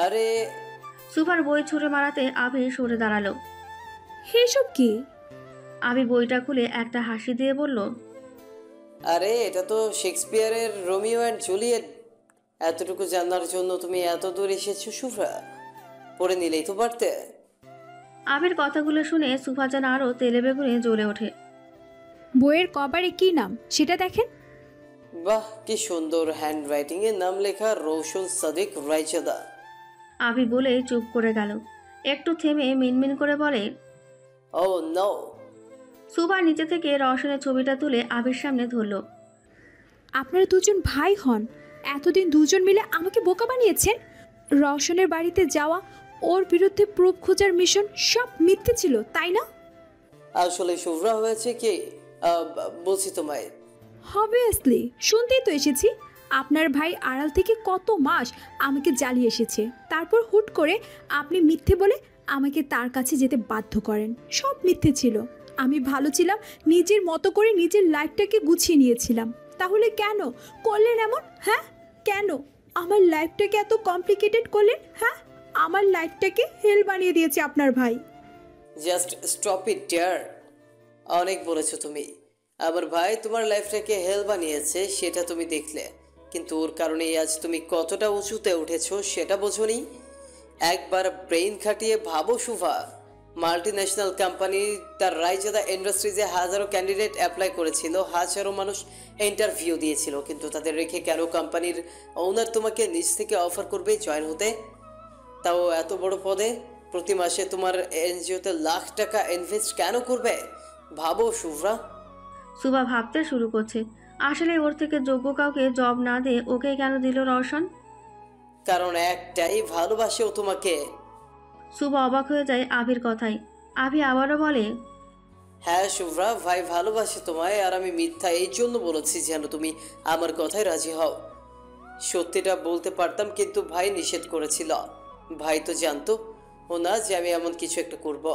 আরে সুভার বই ছুঁড়ে মারাতে আবি সরে দাঁড়ালো। এসব কি? আবি বইটা খুলে একটা হাসি দিয়ে বলল, আরে এটা তো শেক্সপিয়ারের রোমিও অ্যান্ড জুলিয়েট। এতটুকু জানার জন্য তুমি এত দূর এসেছো শুভ্রা, পড়ে নিলেই তো পারতে। আবির কথাগুলো শুনে সুভা যেন আরো তেলে বেগুনে জ্বলে ওঠে। বইয়ের কভারে কি নাম সেটা দেখেন। বাহ, কি সুন্দর হ্যান্ড রাইটিং এর নাম লেখা, রৌশন সাদিক রায়জাদা। আবি বলে চুপ করে গেল। একটু থেমে মিনমিন করে বলে, ও নো। সুভা নিচে থেকে রওশনের ছবিটা তুলে আবির সামনে ধরল। আপনারা দুজন ভাই হন, এতদিন দুজন মিলে আমাকে বোকা বানিয়েছেন। রওশনের বাড়িতে যাওয়া, ওর বিরুদ্ধে প্রুফ খোঁজার মিশন সব মিথ্যে ছিল, তাই না? আসলে শুভ্রা হয়েছে কি, বলছি তোমায়। অবভিয়াসলি, শুনতেই তো এসেছি। আপনার ভাই আড়াল থেকে কত মাস আমাকে জ্বালিয়ে এসেছে, তারপর হুট করে আপনি মিথ্যে বলে আমাকে তার কাছে যেতে বাধ্য করেন। সব মিথ্যে ছিল। আমি ভালো ছিলাম, নিজের মতো করে নিজের লাইফটাকে গুছিয়ে নিয়েছিলাম। তাহলে কেন করলেন এমন? হ্যাঁ, কেন আমার লাইফটাকে এত কমপ্লিকেটেড করলেন? হ্যাঁ, আমার লাইফটাকে হেল বানিয়ে দিয়েছে আপনার ভাই। Just stop it dear. অনেক বলেছো তুমি। আমার ভাই তোমার লাইফটাকে হেল বানিয়েছে সেটা তুমি দেখলে, কিন্তু ওর কারণেই আজ তুমি কতটা উঁচুতে উঠেছো সেটা বোঝোনি। একবার ব্রেইন খাটিয়ে ভাবো শুভা, মাল্টি ন্যাশনাল কোম্পানি তার রায়জাদা ইন্ডাস্ট্রিজে হাজারো ক্যান্ডিডেট অ্যাপ্লাই করেছিল, হাজারো মানুষ ইন্টারভিউ দিয়েছিল, কিন্তু তাদের রেখে কেন কোম্পানির ওনার তোমাকে নিজ থেকে অফার করবে জয়েন হতে, তাও এত বড় পদে। প্রতি মাসে তোমার এনজিওতে লাখ টাকা ইনভেস্ট কেন করবে ভাবো শুভ্রা। সুভা ভাবতে শুরু করছে, আসলে ওর থেকে যোগ্য কাউকে জব না দিয়ে ওকে কেন দিল রওশন। কারণ একটাই, ভালোবাসেও তোমাকে। সুভা অবাক হয়ে যায় আবির কথায়। আবি আবারও বলে, হ্যাঁ শুভ্রা, ভাই ভালোবাসে তোমায়, আর আমি মিথ্যা এই জন্য বলেছি যেন তুমি আমার কথায় রাজি হও। সত্যিটা বলতে পারতাম কিন্তু ভাই নিষেধ করেছিল। ভাই তো জানতো ও না যে আমি এমন কিছু একটা করব।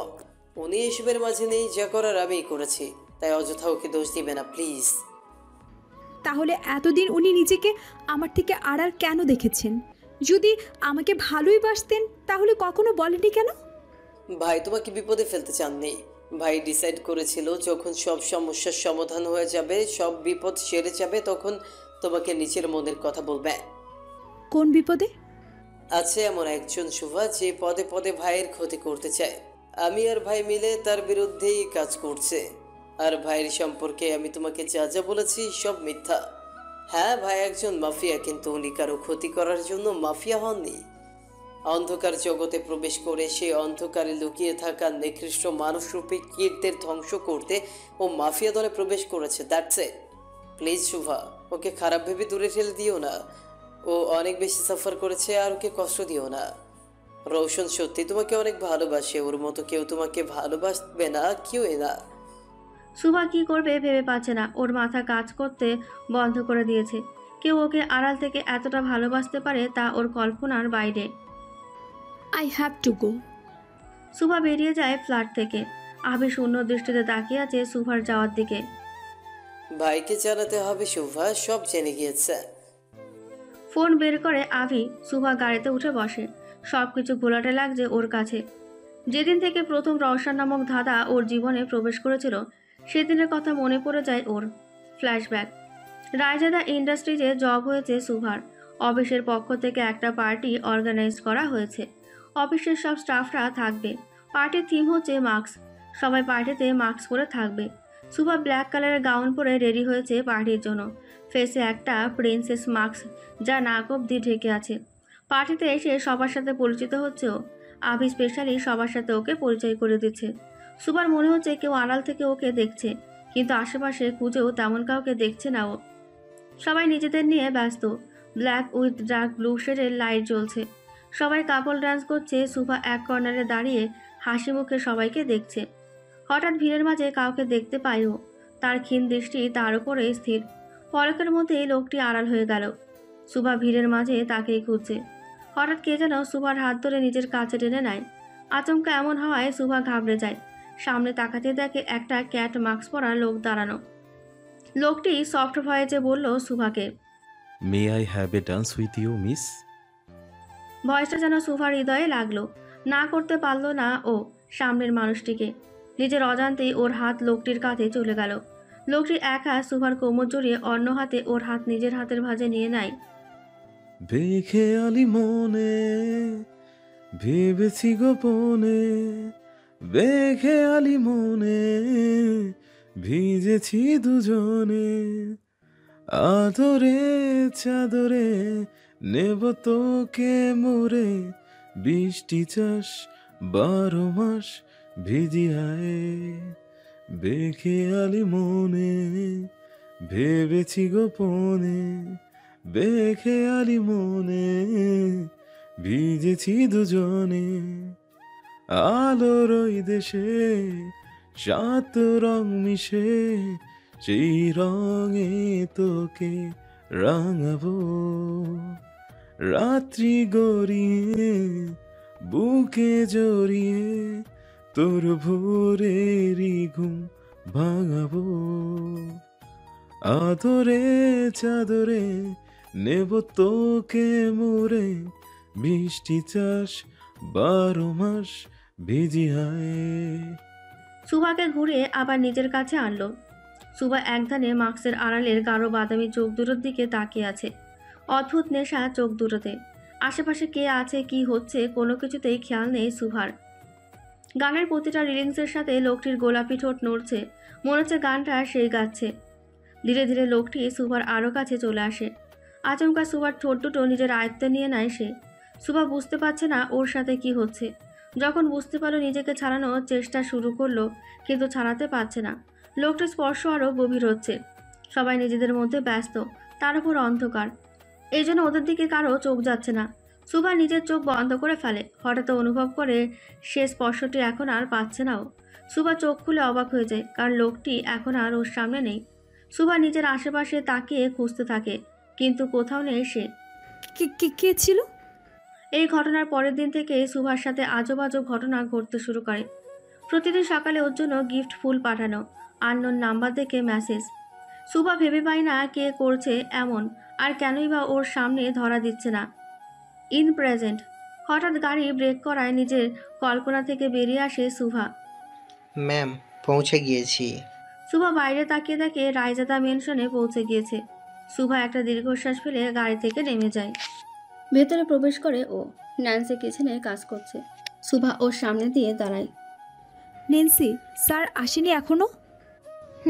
উনি এসবের মাঝে নেই, যা করার আমিই করেছি, তাই অযথা ওকে দোষ দিবে না প্লিজ। তাহলে এতদিন উনি নিজেকে আমার থেকে আড়াল কেন দেখেছেন? যদি আমাকে ভালোই বাসতেন তাহলে কখনো বলেনি কেন? ভাই তোমাকে বিপদে ফেলতে চাননি। ভাই ডিসাইড করেছিল যখন সব সমস্যার সমাধান হয়ে যাবে, সব বিপদ সেরে যাবে, তখন তোমাকে নিচের মনের কথা বলবে। কোন বিপদে? আছে এমন একজন শুভা যে পদে পদে ভাইয়ের ক্ষতি করতে চায়। আমি আর ভাই মিলে তার বিরুদ্ধেই কাজ করছে। আর ভাইয়ের সম্পর্কে আমি তোমাকে যা যা বলেছি সব মিথ্যা। হ্যাঁ, ভাই একজন মাফিয়া, কিন্তু উনি কারো ক্ষতি করার জন্য মাফিয়া হননি। অন্ধকার জগতে প্রবেশ করে সেই অন্ধকারে লুকিয়ে থাকা নিকৃষ্ট মানুষরূপী কীটদের ধ্বংস করতে ও মাফিয়া দলে প্রবেশ করেছে, দ্যাটস ইট। প্লিজ শুভা, ওকে খারাপ ভেবে দূরে ঠেলে দিও না। ও অনেক বেশি সাফার করেছে, আর ওকে কষ্ট দিও না। রৌশন সত্যি তোমাকে অনেক ভালোবাসে, ওর মতো কেউ তোমাকে ভালোবাসবে না, কেউই না। সুভা কি করবে ভেবে পাচ্ছে না। ওর মাথা কাজ করতে বন্ধ করে দিয়েছে। কেউ ওকে আড়াল থেকে এতটা ভালোবাসতে পারে তা ওর কল্পনার বাইরে। আই হ্যাভ টু গো। সুভা বেরিয়ে যায় ফ্ল্যাট থেকে। আবি শূন্য দৃষ্টিতে তাকিয়ে আছে সুভার যাওয়ার দিকে। ভাইকে জানাতে হবে শুভা, সব জেনে গিয়েছে। ফোন বের করে আবি। সুভা গাড়িতে উঠে বসে। সবকিছু ঘোলাটে লাগছে ওর কাছে। যেদিন থেকে প্রথম রওশন নামক ধাঁধা ওর জীবনে প্রবেশ করেছিল সেদিনের কথা মনে পড়ে যায় ওর। ফ্ল্যাশব্যাক। রায়জাদা ইন্ডাস্ট্রিজে জব হয়েছে সুভার। অফিসের পক্ষ থেকে একটা পার্টি অর্গানাইজ করা হয়েছে। অফিসের সব স্টাফরা থাকবে। পার্টির থিম হচ্ছে মাস্ক। সবাই পার্টিতে মাস্ক পরে থাকবে। সুভা ব্ল্যাক কালারের গাউন পরে রেডি হয়েছে পার্টির জন্য। ফেসে একটা প্রিন্সেস মাস্ক যা নাক অব্দি ঢেকে আছে। পার্টিতে এসে সবার সাথে পরিচিত হচ্ছেও। আভি স্পেশালি সবার সাথে ওকে পরিচয় করে দিচ্ছে। সুভার মনে হচ্ছে কেউ আড়াল থেকে ওকে দেখছে, কিন্তু আশেপাশে খুঁজেও তেমন কাউকে দেখছে না ও। সবাই নিজেদের নিয়ে ব্যস্ত। ব্ল্যাক উইথ ডার্ক ব্লু শেডের লাইট জ্বলছে। সবাই কাপল ডান্স করছে। সুভা এক কর্নারে দাঁড়িয়ে হাসি মুখে সবাইকে দেখছে। হঠাৎ ভিড়ের মাঝে কাউকে দেখতে পায়ও। তার ক্ষীণ দৃষ্টি তার উপরে স্থির। পলকের মধ্যেই লোকটি আড়াল হয়ে গেল। সুভা ভিড়ের মাঝে তাকেই খুঁজছে। হঠাৎ কে যেন সুভার হাত ধরে নিজের কাছে টেনে নেয়। আচমকা এমন হওয়ায় সুভা ঘাবড়ে যায়। সামনে তাকাতে দেখে একটা ক্যাট মাস্ক পরা লোক দাঁড়ানো। লোকটি সফট ভয়েসে বলল সুভাকে, may I have a dance with you miss? ভয়েসটা যেন সুফার হৃদয়ে লাগলো। না করতে পারল না ও সামনের মানুষটিকে। নিজের অজান্তেই ওর হাত লোকটির কাঁধে চলে গেল। লোকটির এক হাত সুফার কোমর জড়িয়ে অন্য হাতে ওর হাত নিজের হাতের ভাঁজে নিয়ে নেয়। বেখেয়ালি মনে ভেবেছি গোপনে, বেখেয়ালি মনে ভিজেছি দুজনে, আদরে চাদরে নেব তোকে মোরে, বৃষ্টি চাষ 12 মাস ভিজিয়ায়, বেখেয়ালি মনে ভেবেছি গোপনে, বেখেয়ালি মনে ভিজেছি দুজনে, আলোর ওই দেশে 7 রং মিশে, সেই রঙে তোকে রাঙাবো, রাত্রি গড়িয়ে বুকে জড়িয়ে তোর ভোরেরই ঘুম ভাঙাবো, আদরে চাদরে নেব তোকে মোরে, বৃষ্টি চাষ 12 মাস ভিজিয়ায়। সুভাকে ঘুরিয়ে আবার নিজের কাছে আনলো। সুভা একধানে মাস্কের আড়ালের গাঢ় বাদামি চোখ দুটোর দিকে তাকিয়ে আছে। অদ্ভুত নেশা চোখ দুটোতে। আশেপাশে কে আছে কি হচ্ছে কোনো কিছুতেই খেয়াল নেই সুভার। গানের প্রতিটা রিলিংসের সাথে লোকটির গোলাপি ঠোঁট নড়ছে, মনে হচ্ছে গানটা সেই গাচ্ছে। ধীরে ধীরে লোকটি সুভার আরও কাছে চলে আসে। আচমকা সুভার ঠোঁট দুটো নিজের আয়ত্তে নিয়ে নেয় সে। সুভা বুঝতে পারছে না ওর সাথে কি হচ্ছে। যখন বুঝতে পারলো নিজেকে ছাড়ানোর চেষ্টা শুরু করলো, কিন্তু ছাড়াতে পারছে না। লোকটির স্পর্শ আরও গভীর হচ্ছে। সবাই নিজেদের মধ্যে ব্যস্ত, তার উপর অন্ধকার। এই জন্য ওদের দিকে কারো চোখ যাচ্ছে না। সুভা নিজের চোখ বন্ধ করে ফেলে। হঠাৎ অনুভব করে সে স্পর্শটি এখন আর পাচ্ছে না ও। সুভা চোখ খুলে অবাক হয়ে যায়, কারণ লোকটি এখন আর ওর সামনে নেই। সুভা নিজের আশেপাশে তাকিয়ে খুঁজতে থাকে, কিন্তু কোথাও নেই সে। কে ছিল? এই ঘটনার পরের দিন থেকে সুভার সাথে আজব আজব ঘটনা ঘটতে শুরু করে। প্রতিদিন সকালে ওর জন্য গিফট ফুল পাঠানো, আননোন নাম্বার দেখে মেসেজ। সুভা ভেবে পায় না কে করছে এমন, আর কেনই বা ওর সামনে ধরা দিচ্ছে না। In present. হঠাৎ গাড়ি ব্রেক করায় নিজের কল্পনা থেকে বেরিয়ে আসে সুভা। ম্যাম, পৌঁছে গিয়েছি। সুভা বাইরে তাকিয়ে দেখে রায়জাদা মেনশনে পৌঁছে গিয়েছে। সুভা একটা দীর্ঘশ্বাস ফেলে গাড়ি থেকে নেমে যায়। ভেতরে প্রবেশ করে ও। ন্যান্সি কিচেনে কাজ করছে। সুভা ওর সামনে দিয়ে দাঁড়ায়। নেন্সি, স্যার আসেনি এখনো?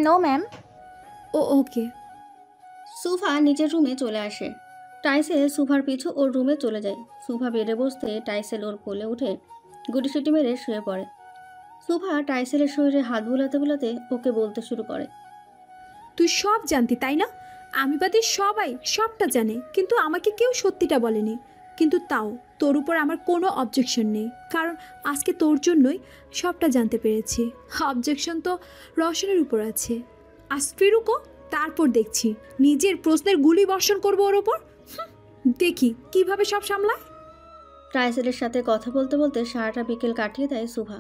No ma'am. ওকে। সুভা নিজের রুমে চলে আসে। টাইসেল সুভার পিছু ওর রুমে চলে যায়। সুভা বেডে বসতে টাইসেল ওর কোলে উঠে গুটিসুটি মেরে শুয়ে পড়ে। সুভা টাইসেলের শরীরে হাত বুলাতে বুলাতে ওকে বলতে শুরু করে। তুই সব জানতি তাই না? আমি বাদে সবাই সবটা জানে, কিন্তু আমাকে কেউ সত্যিটা বলেনি। কিন্তু তাও তোর উপর আমার কোনো অবজেকশন নেই, কারণ আজকে তোর জন্যই সবটা জানতে পেরেছি। অবজেকশন তো রওশনের উপর আছে। আজ তুই রুকো, তারপর দেখছি নিজের প্রশ্নের গুলি বর্ষণ করবো ওর ওপর। দেখি কিভাবে সব সামলায়। ট্রাইসেলের সাথে কথা বলতে বলতে সারাটা বিকেল কাটিয়ে দেয় সুভা।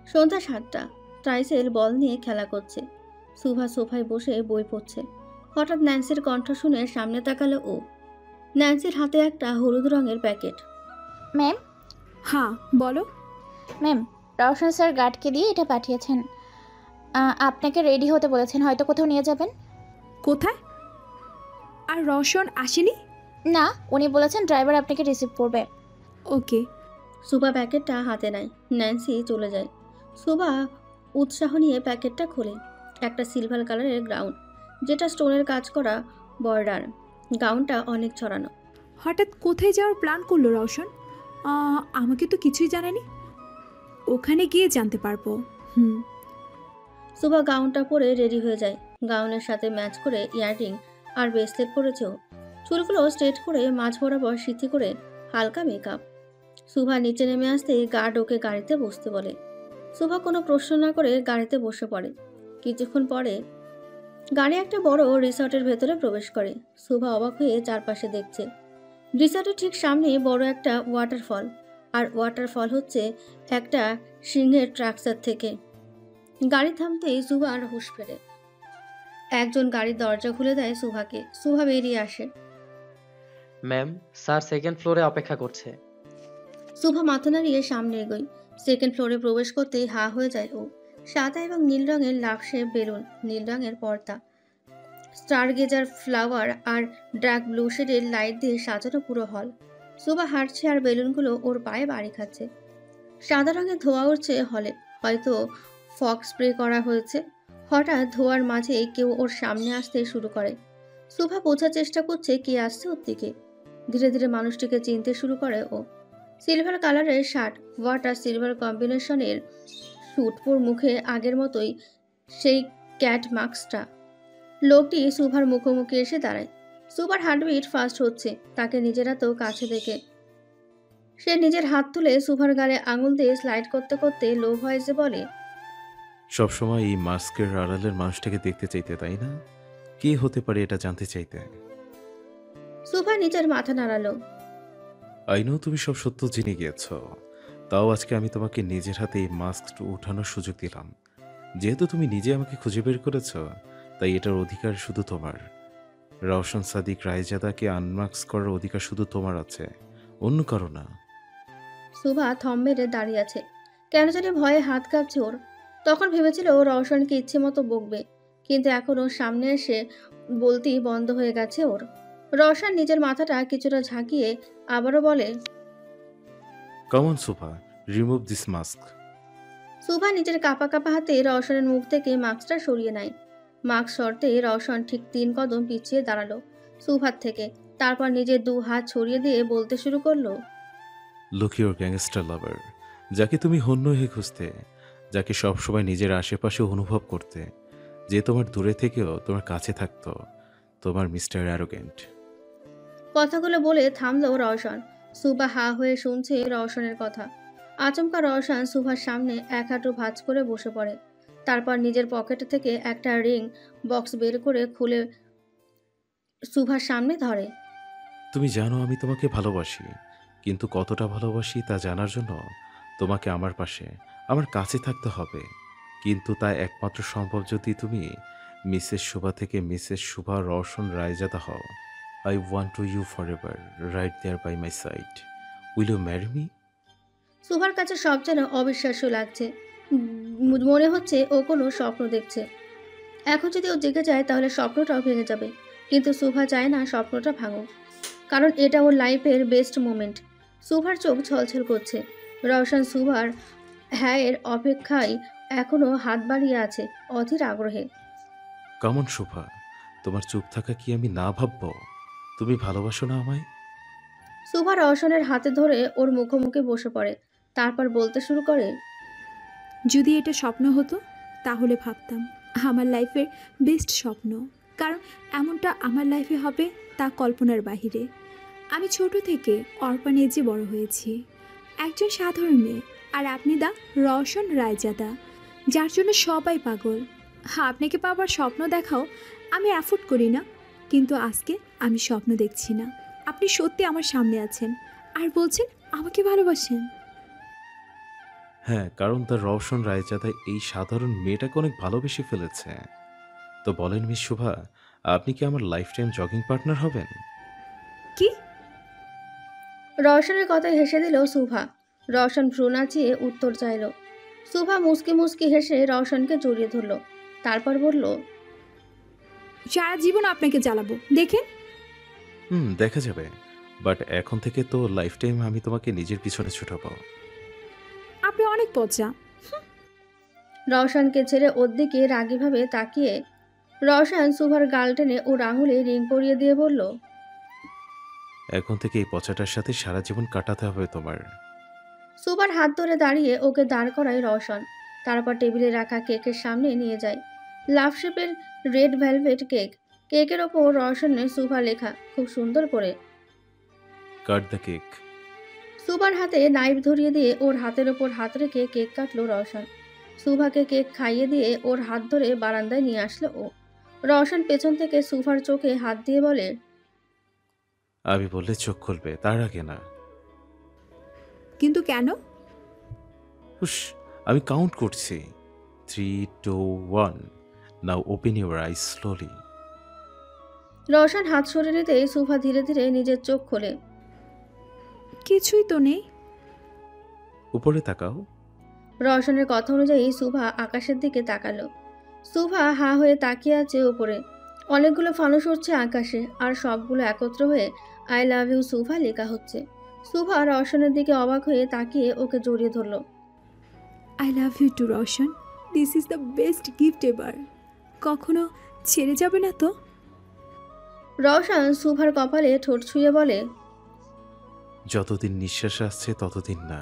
সন্ধ্যা 7টা। ট্রাইসেল বল নিয়ে খেলা করছে। সুভা সোফায় বসে বই পড়ছে। হঠাৎ ন্যান্সির কণ্ঠ শুনে সামনে তাকালো ও। ন্যান্সির হাতে একটা হলুদ রঙের প্যাকেট। ম্যাম। হ্যাঁ বলো। ম্যাম, রওশন স্যার গার্ডকে দিয়ে এটা পাঠিয়েছেন। আপনাকে রেডি হতে বলেছেন, হয়তো কোথাও নিয়ে যাবেন। কোথায়? আর রওশন আসেনি? না, উনি বলেছেন ড্রাইভার আপনাকে রিসিভ করবে। ওকে। সুভা প্যাকেটটা হাতে নেয়। ন্যান্সি চলে যায়। সুভা উৎসাহ নিয়ে প্যাকেটটা খোলে। একটা সিলভার কালারের গাউন, যেটা স্টোনের কাজ করা বর্ডার। গাউনটা অনেক ছড়ানো। হঠাৎ কোথায় যাওয়ার প্ল্যান করলো রওশন? আমাকে তো কিছুই জানায়নি। ওখানে গিয়ে জানতে পারবো। সুভা গাউনটা পরে রেডি হয়ে যায়। গাউনের সাথে ম্যাচ করে ইয়াররিং আর ব্রেসলেট পরেছে। চুলগুলো স্ট্রেট করে মাঝ বরাবর সিথি করে হালকা মেকআপ। সুভা নিচে নেমে আসতেই গার্ড ওকে গাড়িতে বসতে বলে। সুভা কোনো প্রশ্ন না করে গাড়িতে বসে পড়ে। কিছুক্ষণ পরে গাড়ি একটা বড় রিসর্টের ভেতরে প্রবেশ করে। সুভা অবাক হয়ে চারপাশে দেখছে। রিসর্টের ঠিক সামনে বড় একটা ওয়াটারফল, আর ওয়াটারফল হচ্ছে একটা সিংহের ট্রাকচার থেকে। গাড়ি থামতেই সুভার হুঁশ ফেরে। একজন গাড়ির দরজা খুলে দেয় সুভাকে। সুভা বেরিয়ে আসে। ম্যাম, স্যার সেকেন্ড ফ্লোরে অপেক্ষা করছে। শুভা মাথা নাড়িয়ে সামনে এগোয়। সেকেন্ড ফ্লোরে প্রবেশ করতেই হা হয়ে যায় ও। সাদা এবং নীল রঙের লাফসে বেলুন, নীল রঙের পর্দা, স্টারগেজার ফ্লাওয়ার আর ডার্ক ব্লু শেডের লাইট দিয়ে সাজানো পুরো হল। শুভা হাঁটছে আর বেলুনগুলো ওর পায়ে বাড়ি খাচ্ছে। সাদা রঙের ধোঁয়া উঠছে হলে, হয়তো ফগ স্প্রে করা হয়েছে। হঠাৎ ধোঁয়ার মাঝে কেউ ওর সামনে আসতে শুরু করে। শুভা বোঝার চেষ্টা করছে কে আসছে ওর দিকে। ধীরে ধীরে মানুষটিকে চিনতে শুরু করে ও। সিলভার কালারের শার্ট, হোয়াইট আর সিলভার কম্বিনেশনের স্যুট, পুর মুখে আগের মতোই সেই ক্যাট মাস্কটা। লোকটি সুভার মুখোমুখি এসে দাঁড়ায়। সুভার হার্টবিট ফাস্ট হচ্ছে তাকে নিজের এত কাছে দেখে। সে নিজের হাত তুলে সুভার গালে আঙুল দিয়ে স্লাইড করতে করতে লো ভয়েসে বলে, সবসময় এই মাস্কের আড়ালের মানুষটাকে দেখতে চাইতে, তাই না? কে হতে পারে এটা জানতে চাইতে? সুভা নিজের মাথা নাড়ালো। আই নো তুমি সব সত্য জেনে গিয়েছ, তাও আজকে আমি তোমাকে নিজের হাতে এই মাস্ক ওঠানোর সুযোগ দিলাম। যেহেতু তুমি নিজে আমাকে খুঁজে বের করেছ, তাই এটার অধিকার শুধু তোমার। রওশন সাদিক রায়জাদাকে আনমাস্ক করার অধিকার শুধু তোমার আছে, অন্য কারো না। সুভা থম মেরে দাঁড়িয়ে আছে। কেন জানি ভয়ে হাত কাঁপছে ওর। তখন ভেবেছিল ও রওশনকে ইচ্ছে মতো বকবে, কিন্তু এখন ওর সামনে এসে বলতেই বন্ধ হয়ে গেছে ওর। রওশন নিজের মাথাটা কিছুটা ঝাঁকিয়ে আবারও বলে, come on Shubha, remove this mask. Shubha নিজের কাঁপা কাঁপা হাতে রওশনের মুখ থেকে মাস্কটা সরিয়ে নেয়। মাস্ক সরতে রওশন ঠিক 3 কদম পিছিয়ে দাঁড়ালো সুভার থেকে। তারপর নিজের 2 হাত ছড়িয়ে দিয়ে বলতে শুরু করলো, লুক ইউর গ্যাংস্টার লাভার, যাকে তুমি হন্য হয়ে খুঁজতে, যাকে সবসময় নিজের আশেপাশে অনুভব করতে, যে তোমার দূরে থেকেও তোমার কাছে থাকতো, তোমার মিস্টার অ্যারোগেন্ট। কথাগুলো বলে থামলো রওশন। সুভা হা হয়ে শুনছে রওশনের কথা। আচমকা রওশন সুভার সামনে এক হাঁটু ভাঁজ করে বসে পড়ে। তারপর নিজের পকেট থেকে একটা রিং বক্স বের করে খুলে সুভার সামনে ধরে। তুমি জানো আমি তোমাকে ভালোবাসি, কিন্তু কতটা ভালোবাসি তা জানার জন্য তোমাকে আমার পাশে, আমার কাছে থাকতে হবে। কিন্তু তা একমাত্র সম্ভব যদি তুমি মিসেস শুভা থেকে মিসেস শুভা রওশন রায়জাদা হও। I want to you forever, right there by my side. Will you marry me? সুভার কাছে সব যেন অবিশ্বাস্য লাগছে। মনে হচ্ছে ও কোনো স্বপ্ন দেখছে। এখন যদি ও জেগে যায় তাহলে স্বপ্নটাও ভেঙে যাবে। কিন্তু সুভা চায় না স্বপ্নটা ভাঙুক, কারণ এটা ওর লাইফের বেস্ট মোমেন্ট। সুভার চোখ ছলছল করছে। রওশন সুভার হ্যাঁ এর অপেক্ষায় এখনো হাত বাড়িয়ে আছে অধীর আগ্রহে। কেমন শুভা, তোমার চুপ থাকা কি আমি না ভাববো? তুমি ভালোবাসো না আমায়? সুভা রওশনের হাতে ধরে ওর মুখোমুখি বসে পড়ে। তারপর বলতে শুরু করে, যদি এটা স্বপ্ন হতো তাহলে ভাবতাম আমার লাইফের বেস্ট স্বপ্ন, কারণ এমনটা আমার লাইফে হবে তা কল্পনার বাহিরে। আমি ছোট থেকে অরফানেজে বড় হয়েছি, একজন সাধারণ মেয়ে, আর আপনি দা রওশন রায়জাদা, যার জন্য সবাই পাগল। আপনাকে পাওয়ার স্বপ্ন দেখাও আমি অ্যাফোর্ড করি না, কিন্তু আজকে আমি স্বপ্ন দেখছি না, আপনি সত্যি আমার সামনে আছেন আর বলছেন আমাকে ভালোবাসেন। হ্যাঁ, কারণ তার রওশন রায়জাদা এই সাধারণ মেয়েটাকে অনেক ভালোবেসে ফেলেছে। তো বলেন মিস শুভা, আপনি কি আমার লাইফ টাইম জগিং পার্টনার হবেন? কি? রওশনের কথায় হেসে দিল সুভা। রওশন ভ্রু নাচিয়ে উত্তর চাইল। সুভা মুস্কি মুস্কি হেসে রওশনকে জড়িয়ে ধরল। তারপর বলল, সারা জীবন আপনাকে জ্বালাবো, দেখেন। দেখা যাবে, বাট এখন থেকে তো লাইফ টাইম আমি তোমাকে নিজের পিছনে ছুটাবো। আপনি অনেক পচা। রওশনকে ছেড়ে ওর দিকে রাগীভাবে তাকিয়ে রওশন সুভার গাল টেনে ওর আঙুলে রিং পরিয়ে দিয়ে বলল, এখন থেকে এই পচাটার সাথে সারা জীবন কাটাতে হবে তোমার। সুভার হাত ধরে দাঁড়িয়ে ওকে দাঁড় করায় রওশন। তারপর টেবিলে রাখা কেকের সামনে নিয়ে যায়। লাভ শেপের রেড ভেলভেট কেক। কেকের ওপর রওশনের সুভা লেখা খুব সুন্দর করে। Cut the cake. সুভার হাতে নাইফ ধরিয়ে দিয়ে ওর হাতের ওপর হাত রেখে কেক কাটলো রওশন। সুভাকে কেক খাইয়ে দিয়ে ওর হাত ধরে বারান্দায় নিয়ে আসলো ও। রওশন পেছন থেকে সুভার চোখে হাত দিয়ে বলে, আমি বললে চোখ খুলবে, তার আগে না। কিন্তু কেন? হুশ, আমি কাউন্ট করছি। 3, 2, 1, now open your eyes slowly. Roshan হাত সরে নিতেই সুফা ধীরে ধীরে নিজের চোখ খোলে। কিছুই তো নেই। উপরে তাকাও। রওশনের কথা অনুযায়ী সুফা আকাশের দিকে তাকালো। সুফা হা হয়ে তাকিয়ে আছে উপরে। অনেকগুলো ফানুস উঠছে আকাশে, আর সবগুলো একত্র হয়ে আই লাভ ইউ সুফা লেখা হচ্ছে। সুফা রওশনের দিকে অবাক হয়ে তাকিয়ে ওকে জড়িয়ে ধরল। I love you too Roshan, this is the best gift ever. কখনো ছেড়ে যাবে না তো? রওশন সুফার কপালে ঠোঁট ছুঁয়ে বলে, যতদিন নিঃশ্বাস আসছে ততদিন না।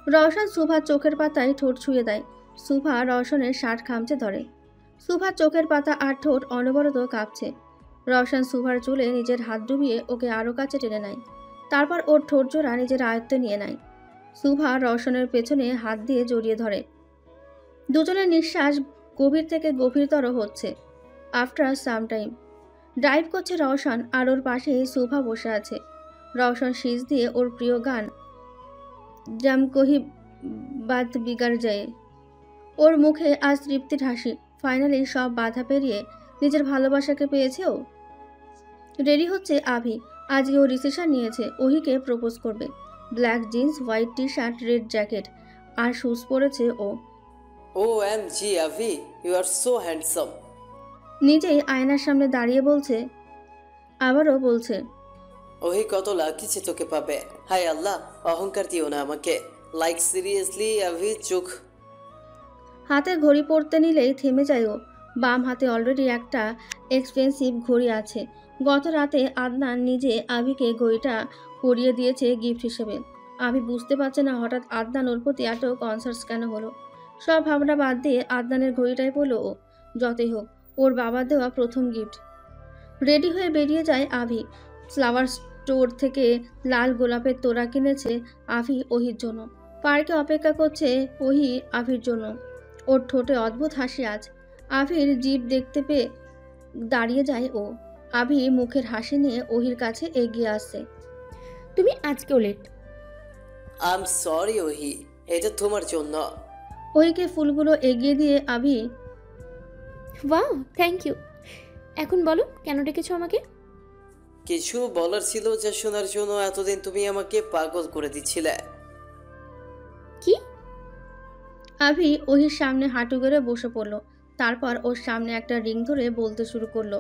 রওশন সুফার চোখের পাতায় ঠোঁট ছুঁয়ে দেয়। সুফা রওশনের শার্ট খামচে ধরে। সুফার চোখের পাতা আর ঠোঁট অনবরত কাঁপছে। রওশন সুফার চুলে নিজের হাত ডুবিয়ে ওকে আরও কাছে টেনে নেয়। তারপর ওর ঠোঁট জোড়া নিজের আয়ত্তে নিয়ে নেয়। সুফা রওশনের পেছনে হাত দিয়ে জড়িয়ে ধরে। দুজনের নিঃশ্বাস গভীর থেকে গভীরতর হচ্ছে। আফটার সাম টাইম ড্রাইভ করছে রওশন, আর ওর পাশেই সুফা বসে আছে। রওশন শীষ দিয়ে ওর প্রিয় গান জাম কহি বাত বিগাড় যায়। ওর মুখে আজ তৃপ্তির হাসি। ফাইনালি সব বাধা পেরিয়ে নিজের ভালোবাসাকে পেয়েছে ও। রেডি হচ্ছে আভি। আজকে ও ডিসিশন নিয়েছে ওহিকে প্রপোজ করবে। Black jeans, white T shirt, red jacket আর শুজ পরেছে ও। OMG Avi, you are so handsome. নিজেই আয়নার সামনে দাঁড়িয়ে বলছে, আবারও বলছে, ওহি কত লাকি যে তোকে পাবে। হাই আল্লাহ, অহংকার দিও না আমাকে। লাইক সিরিয়াসলি আভি, চোখ। হাতে ঘড়ি পরতে নিলেই থেমে যায় ও। বাম হাতে অলরেডি একটা এক্সপেন্সিভ ঘড়ি আছে। গত রাতে আদনান নিজে আভিকে ঘড়িটা পরিয়ে দিয়েছে গিফট হিসেবে। আভি বুঝতে পারছে না হঠাৎ আদনান ওর প্রতি এত কনসার্স কেন হলো। সব ভাবনা বাদ দিয়ে আদনানের ঘড়িটাই পড়লো ও। যতই হোক, ওর বাবার দেওয়া প্রথম গিফট। রেডি হয়ে বেরিয়ে যায় আভি। ফ্লাওয়ার স্টোর থেকে লাল গোলাপের তোড়া কিনেছে আভি ওহির জন্য। পার্কে অপেক্ষা করছে ওহি আভির জন্য। ওর ঠোঁটে অদ্ভুত হাসি আজ। আভির জিভ দেখতে পেয়ে দাঁড়িয়ে যায় ও। আভি মুখের হাসি নিয়ে ওহির কাছে এগিয়ে আসছে। তুমি আজকেও লেট। আই এম সরি ওহি, এটা তোমার জন্য। ওহিকে ফুলগুলো এগিয়ে দিয়ে আভি, ওয়াও, থ্যাংক ইউ। এখন বলো কেন ডেকেছো আমাকে? কিছু বলার ছিল যা শোনার জন্য এতদিন তুমি আমাকে পাগল করে দিচ্ছিলে। কি? আভি ওহির সামনে হাঁটু গেড়ে বসে পড়ল। তারপর ওর সামনে একটা রিং ধরে বলতে শুরু করলো,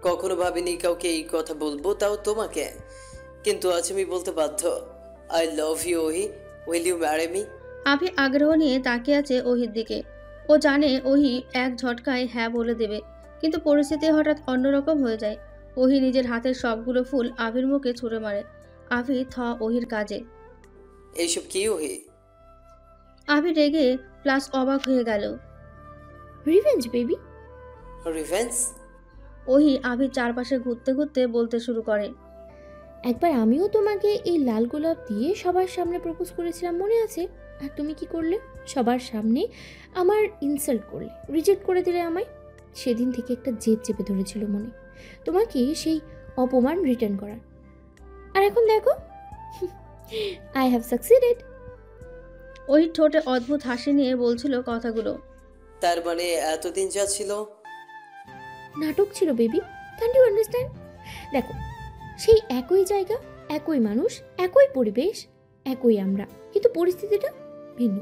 কখনো ভাবিনি কাউকে এই কথা বলবো, তাও তোমাকে। কিন্তু আজ আমি বলতে বাধ্য। I love you Ohi, will you marry me? Abhi আগ্রহ নিয়ে তাকিয়ে আছে ওহির দিকে। ও জানে ওহি এক ঝটকায় হ্যাঁ বলে দেবে, কিন্তু পরিস্থিতি হঠাৎ অন্যরকম হয়ে যায়। ওহি নিজের হাতের সবগুলো ফুল আভির মুখে ছুঁড়ে মারে। আভি ওহির কাজে। এইসব কি ওহি? আভি রেগে প্লাস অবাক হয়ে গেল। Revenge baby. রিভেঞ্জ? ওহি আভির চারপাশে ঘুরতে ঘুরতে বলতে শুরু করে, একবার আমিও তোমাকে এই লাল গোলাপ দিয়ে সবার সামনে প্রপোজ করেছিলাম, মনে আছে? আর তুমি কি করলে? সবার সামনে আমার ইনসাল্ট করলে, রিজেক্ট করে দিলে আমায়। সেদিন থেকে একটা জেদ চেপে ধরেছিল মনে, তোমাকে সেই অপমান রিটার্ন করার। আর এখন দেখো, আই হ্যাভ সাকসিডেড। ওই ঠোঁটে অদ্ভুত হাসি নিয়ে বলছিল কথাগুলো। তার মানে এতদিন যা ছিল নাটক ছিল বেবি, ক্যান ইউ আন্ডারস্ট্যান্ড? দেখো, সেই একই জায়গা, একই মানুষ, একই পরিবেশ, একই আমরা, কিন্তু পরিস্থিতিটা ভিন্ন।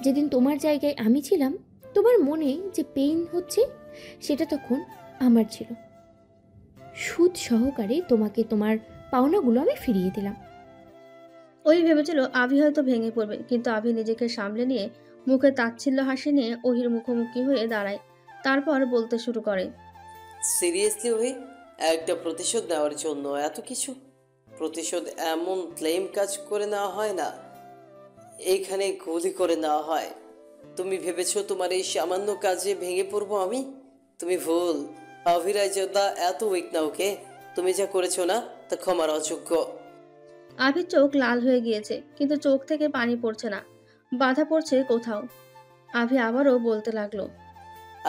যেদিন তোমার জায়গায় আমি ছিলাম, তোমার মনে যে পেইন হচ্ছে সেটা তখন আমার ছিল। সুদ সহকারে তোমাকে তোমার পাওনাগুলো আমি ফিরিয়ে দিলাম। ওই ভেবেছিল আভি হয়তো ভেঙে পড়বে, কিন্তু আভি নিজেকে সামলে নিয়ে মুখে তাচ্ছিল্য হাসি নিয়ে ওহির মুখোমুখি হয়ে দাঁড়ায়। তারপর বলতে শুরু করে, সিরিয়াসলি ওহি, একটা প্রতিশোধ নেওয়ার জন্য এত কিছু? প্রতিশোধ এমন ক্লেম কাজ করে নেওয়া হয় না, এইখানে গুলি করে নেওয়া হয়। তুমি ভেবেছো তোমার এই সামান্য কাজে ভেঙে পড়বো আমি? তুমি ভুল। অভিরাজদা এত উইক না ওকে। তুমি যা করেছো না, তা ক্ষমার অযোগ্য। আভির চোখ লাল হয়ে গিয়েছে, কিন্তু চোখ থেকে পানি পড়ছে না, বাধা পড়ছে কোথাও। আভি আবারও বলতে লাগলো,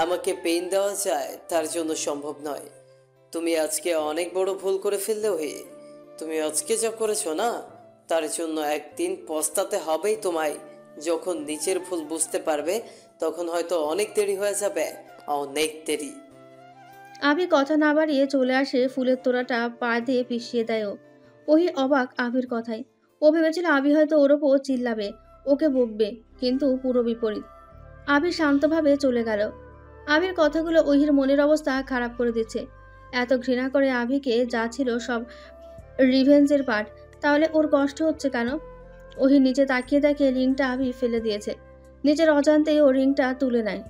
আমাকে পেইন দেওয়া যায় তার জন্য সম্ভব নয়। তুমি আজকে অনেক বড় ভুল করে ফেললে ওহি। তুমি আজকে যা করেছো না, তার জন্য একদিন পস্তাতে হবেই তোমায়। যখন নিজের ভুল বুঝতে পারবে, তখন হয়তো অনেক দেরি হয়ে যাবে, অনেক দেরি। আভি কথা না বাড়িয়ে চলে আসে, ফুলের তোড়াটা পা দিয়ে পিষিয়ে দেয় ও। ওহি অবাক আভির কথায়। ও ভেবেছিল আভি হয়তো ওর ওপর চিল্লাবে, ওকে বকবে, কিন্তু পুরো বিপরীত। আভি শান্তভাবে চলে গেল। আভির কথাগুলো ওহির মনের অবস্থা খারাপ করে দিচ্ছে। এত ঘৃণা করে আভিকে, যা ছিল সব রিভেঞ্জের পার্ট, তাহলে ওর কষ্ট হচ্ছে কেন? ওহি নিচে তাকিয়ে দেখে রিংটা আভি ফেলে দিয়েছে। নিজের অজান্তেই ও রিংটা তুলে নেয়।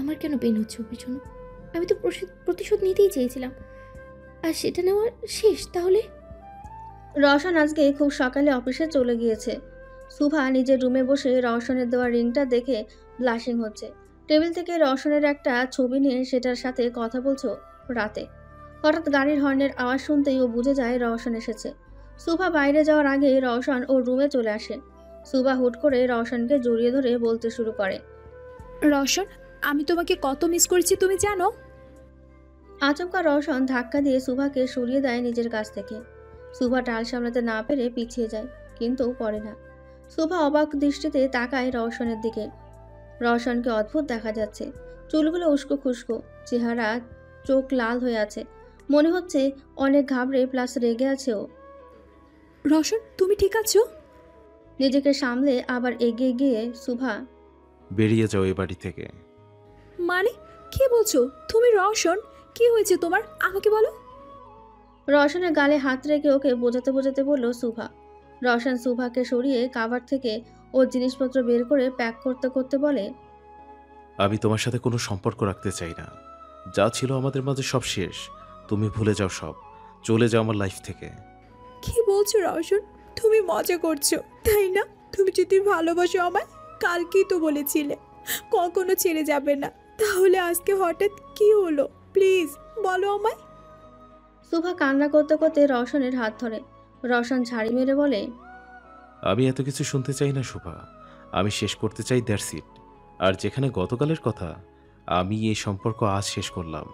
আমার কেন পেন হচ্ছে ওর পিছনে? আমি তো প্রতিশোধ নিতেই চেয়েছিলাম, আর সেটা নেওয়ার শেষ তাহলে। রওশন আজকে খুব সকালে অফিসে চলে গিয়েছে। সুভা নিজের রুমে বসে রওশনের দেওয়া রিংটা দেখে ব্লাশিং হচ্ছে। টেবিল থেকে রওশনের একটা ছবি নিয়ে সেটার সাথে কথা বলছো রাতে। হঠাৎ গাড়ির হর্নের আওয়াজ শুনতেই ও বুঝে যায় রওশন এসেছে। সুভা বাইরে যাওয়ার আগে রওশন ওর রুমে চলে আসে। সুভা হুট করে রওশনকে জড়িয়ে ধরে বলতে শুরু করে, রওশন, আমি তোমাকে কত মিস করেছি তুমি জানো? আচমকা রওশন ধাক্কা দিয়ে সুভাকে সরিয়ে দেয় নিজের কাছ থেকে। সুভা টাল সামলাতে না পেরে পিছিয়ে যায়, কিন্তু পড়ে না। সুভা অবাক দৃষ্টিতে তাকায় রওশনের দিকে। রওশনকে অদ্ভুত দেখা যাচ্ছে। চুলগুলো উস্কো খুস্কো, চেহারা, চোখ লাল হয়ে আছে। মনে হচ্ছে অনেক ঘাবড়ে প্লাস রেগে আছে ও। রওশন, তুমি ঠিক আছো? নিজেকে সামলে আবার এগিয়ে গিয়ে সুভা, বেরিয়ে যাও এ বাড়ি থেকে। মানে কি বলছো তুমি? রওশন, কি হয়েছে তোমার? আমাকে বলো। রওশনের গালে হাত রেখে ওকে বোঝাতে বোঝাতে বলল সুভা। রওশন সুভাকে সরিয়ে কাভার থেকে ওর জিনিসপত্র বের করে প্যাক করতে করতে বলে, আমি তোমার সাথে কোনো সম্পর্ক রাখতে চাই না। যা ছিল আমাদের মাঝে সব শেষ। তুমি ভুলে যাও সব। চলে যাও আমার লাইফ থেকে। কি বলছো রওশন? তুমি মজা করছো তাই না? তুমি যদি ভালোবাসো আমায়, কালকেই তো বলেছিলে কখনো ছেড়ে যাবে না। তাহলে আজকে হঠাৎ কি হলো? প্লিজ বলো আমায়। সুভা কান্না করতে করতে রওশনের হাত ধরে। রওশন ঝাড়ি মেরে বলে, আমি এত কিছু শুনতে চাই না শোভা। আমি শেষ করতে চাই, দ্যাটস ইট। আর যেখানে গতকালের কথা, আমি এই সম্পর্ক আজ শেষ করলাম।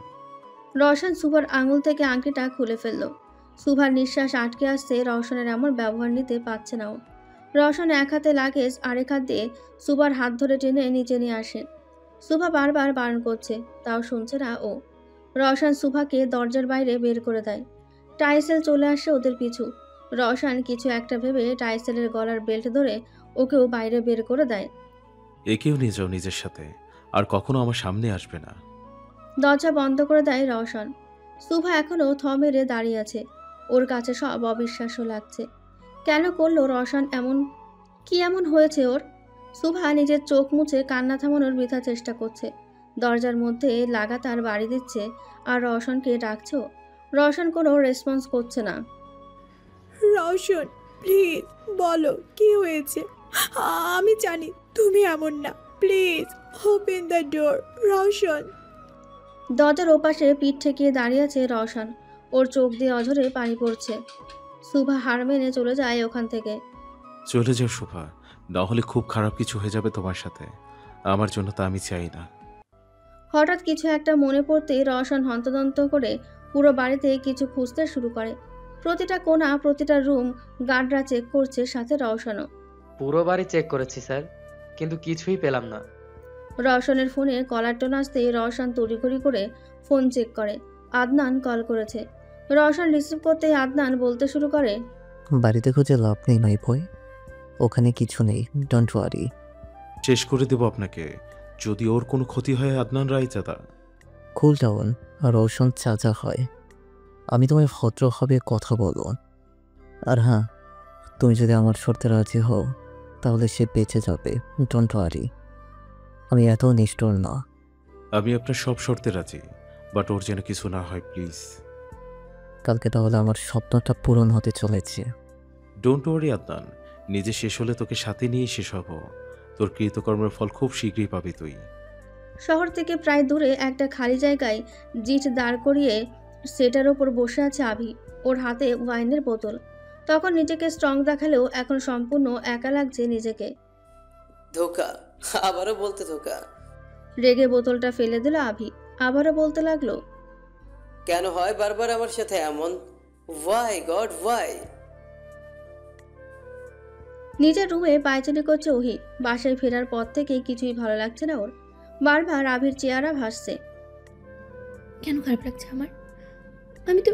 রওশন সুভার আঙুল থেকে আংটিটা খুলে ফেলল। সুভার নিঃশ্বাস আটকে আসছে। রওশনের এমন ব্যবহার নিতে পারছে না ও। রওশন এক হাতে লাগেজ, আরেক হাত দিয়ে সুভার হাত ধরে টেনে নিচে নিয়ে আসে। সুভা বারবার বারণ করছে, তাও শুনছে না ও। রওশন সুভাকে দরজার বাইরে বের করে দেয়। টাইসেল চলে আসে ওদের পিছু। রওশন কিছু একটা ভেবে টাইসেলের গলার বেল্ট ধরে ওকেও বাইরে বের করে দেয়। একেও নিয়ে যাও নিজের সাথে, আর কখনো আমার সামনে আসবে না। দরজা বন্ধ করে দেয় রওশন। সুভা এখনও থ মেরে দাঁড়িয়ে আছে। ওর কাছে সব অবিশ্বাস্য লাগছে। কেন করলো রওশন এমন? কি এমন হয়েছে ওর? সুভা নিজের চোখ মুছে কান্না থামানোর বৃথা চেষ্টা করছে। দরজার মধ্যে লাগাতার বাড়ি দিচ্ছে আর রওশনকে ডাকছে। রওশন কোনো রেসপন্স করছে না। রওশন, প্লিজ বলো কি হয়েছে। আমি জানি তুমি এমন না। Please open the door Roshan. দরজার ওপাশে পিঠ ঠেকিয়ে দাঁড়িয়ে আছে রওশন। ওর চোখ দিয়ে অঝরে পানি পড়ছে। সুভা হার মেনে চলে যায় ওখান থেকে। চলে যাও শোভা, না হলে খুব খারাপ কিছু হয়ে যাবে তোমার সাথে। আমার জন্য তা আমি চাই না। হঠাৎ কিছু একটা মনে পড়তেই রওশন হন্তদন্ত করে পুরো বাড়িতে কিছু খুঁজতে শুরু করে। প্রতিটা কোণা, প্রতিটা রুম গার্ডরা চেক করছে, সাথে রওশনও। পুরো বাড়ি চেক করেছি স্যার, কিন্তু কিছুই পেলাম না। রওশনের ফোনে কলার টোন আসতেই রওশন তড়িঘড়ি করে ফোন চেক করে। আদনান কল করেছে। রওশন রিসিভ করতেই আদনান বলতে শুরু করে, বাড়িতে খুঁজে লাভ নেই মাই বয়, ওখানে কিছু নেই, ডোন্ট ওয়ারি। শেষ করে দেব আপনাকে যদি ওর কোনো ক্ষতি হয়। Adnan Raizada, cool down. রওশন চাচা হয়। আমি তোমায় ভদ্রভাবে কথা বলবো। আর হ্যাঁ, তুমি যদি আমার শর্তে রাজি হও তাহলে সে বেঁচে যাবে, ডোন্ট ওয়ারি। আমি এত নিষ্ঠুর না। আমি আপনার সব শর্তে রাজি, বাট ওর যেন কিছু না হয় প্লিজ। কালকে তাহলে আমার স্বপ্নটা পূরণ হতে চলেছে। ডোন্ট ওয়ারি আদনান, নিজে শেষ হলে তোকে সাথে নিয়ে শেষ হব। তোর কৃতকর্মের ফল খুব শীঘ্রই পাবি তুই। শহর থেকে প্রায় দূরে একটা খালি জায়গায় জিট দাঁড় করিয়ে সেটার ওপর বসে আছে আভি। ওর হাতে ওয়াইনের বোতল। তখন নিজেকে স্ট্রং দেখালেও এখন সম্পূর্ণ একা লাগছে নিজেকে। ধোকা, আবারও বলতে ধোকা। রেগে বোতলটা ফেলে দিল আভি। আবারও বলতে লাগলো, কেন হয় বারবার আমার সাথে এমন? Why god why? নিজের রুমে পায়চারি করছে ওহি। বাসায় ফেরার পর থেকে কিছুই ভালো লাগছে না ওর। বারবার আভির চেহারা ভাসছে। কেন খারাপ লাগছে আমার? আমি তো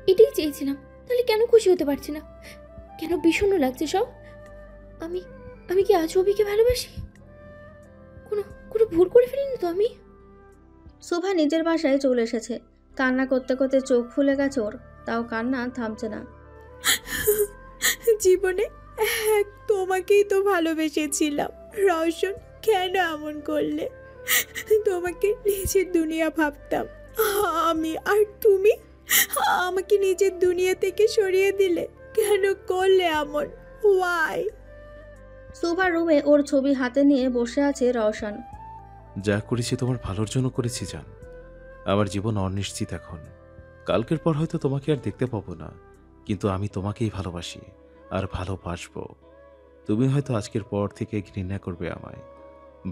এটাই চেয়েছিলাম, তাহলে কেন খুশি হতে পারছি না? কেন বিষণ্ণ লাগছে সব? আমি আমি কি আজ অভিকে ভালোবাসি? কোনো কোনো ভুল করে ফেলিনি তো আমি? শুভা নিজের বাসায় চলে এসেছে। কান্না করতে করতে চোখ ফুলে গেছে ওর, তাও কান্না থামছে না। জীবনে তোমাকেই তো ভালোবেসেছিলাম রওশন, কেন এমন করলে? তোমাকে নিজের দুনিয়া ভাবতাম আমি, আর তুমি আমাকে নিজের দুনিয়া থেকে সরিয়ে দিলে। কেন করলে এমন? ওয়াই? শুভার রুমে ওর ছবি হাতে নিয়ে বসে আছে রওশন। যা করেছি তোমার ভালোর জন্য করেছি জান। আমার জীবন অনিশ্চিত এখন। কালকের পর হয়তো তোমাকে আর দেখতে পাবো না, কিন্তু আমি তোমাকেই ভালোবাসি আর ভালোবাসবো। তুমি হয়তো আজকের পর থেকে ঘৃণা করবে আমায়,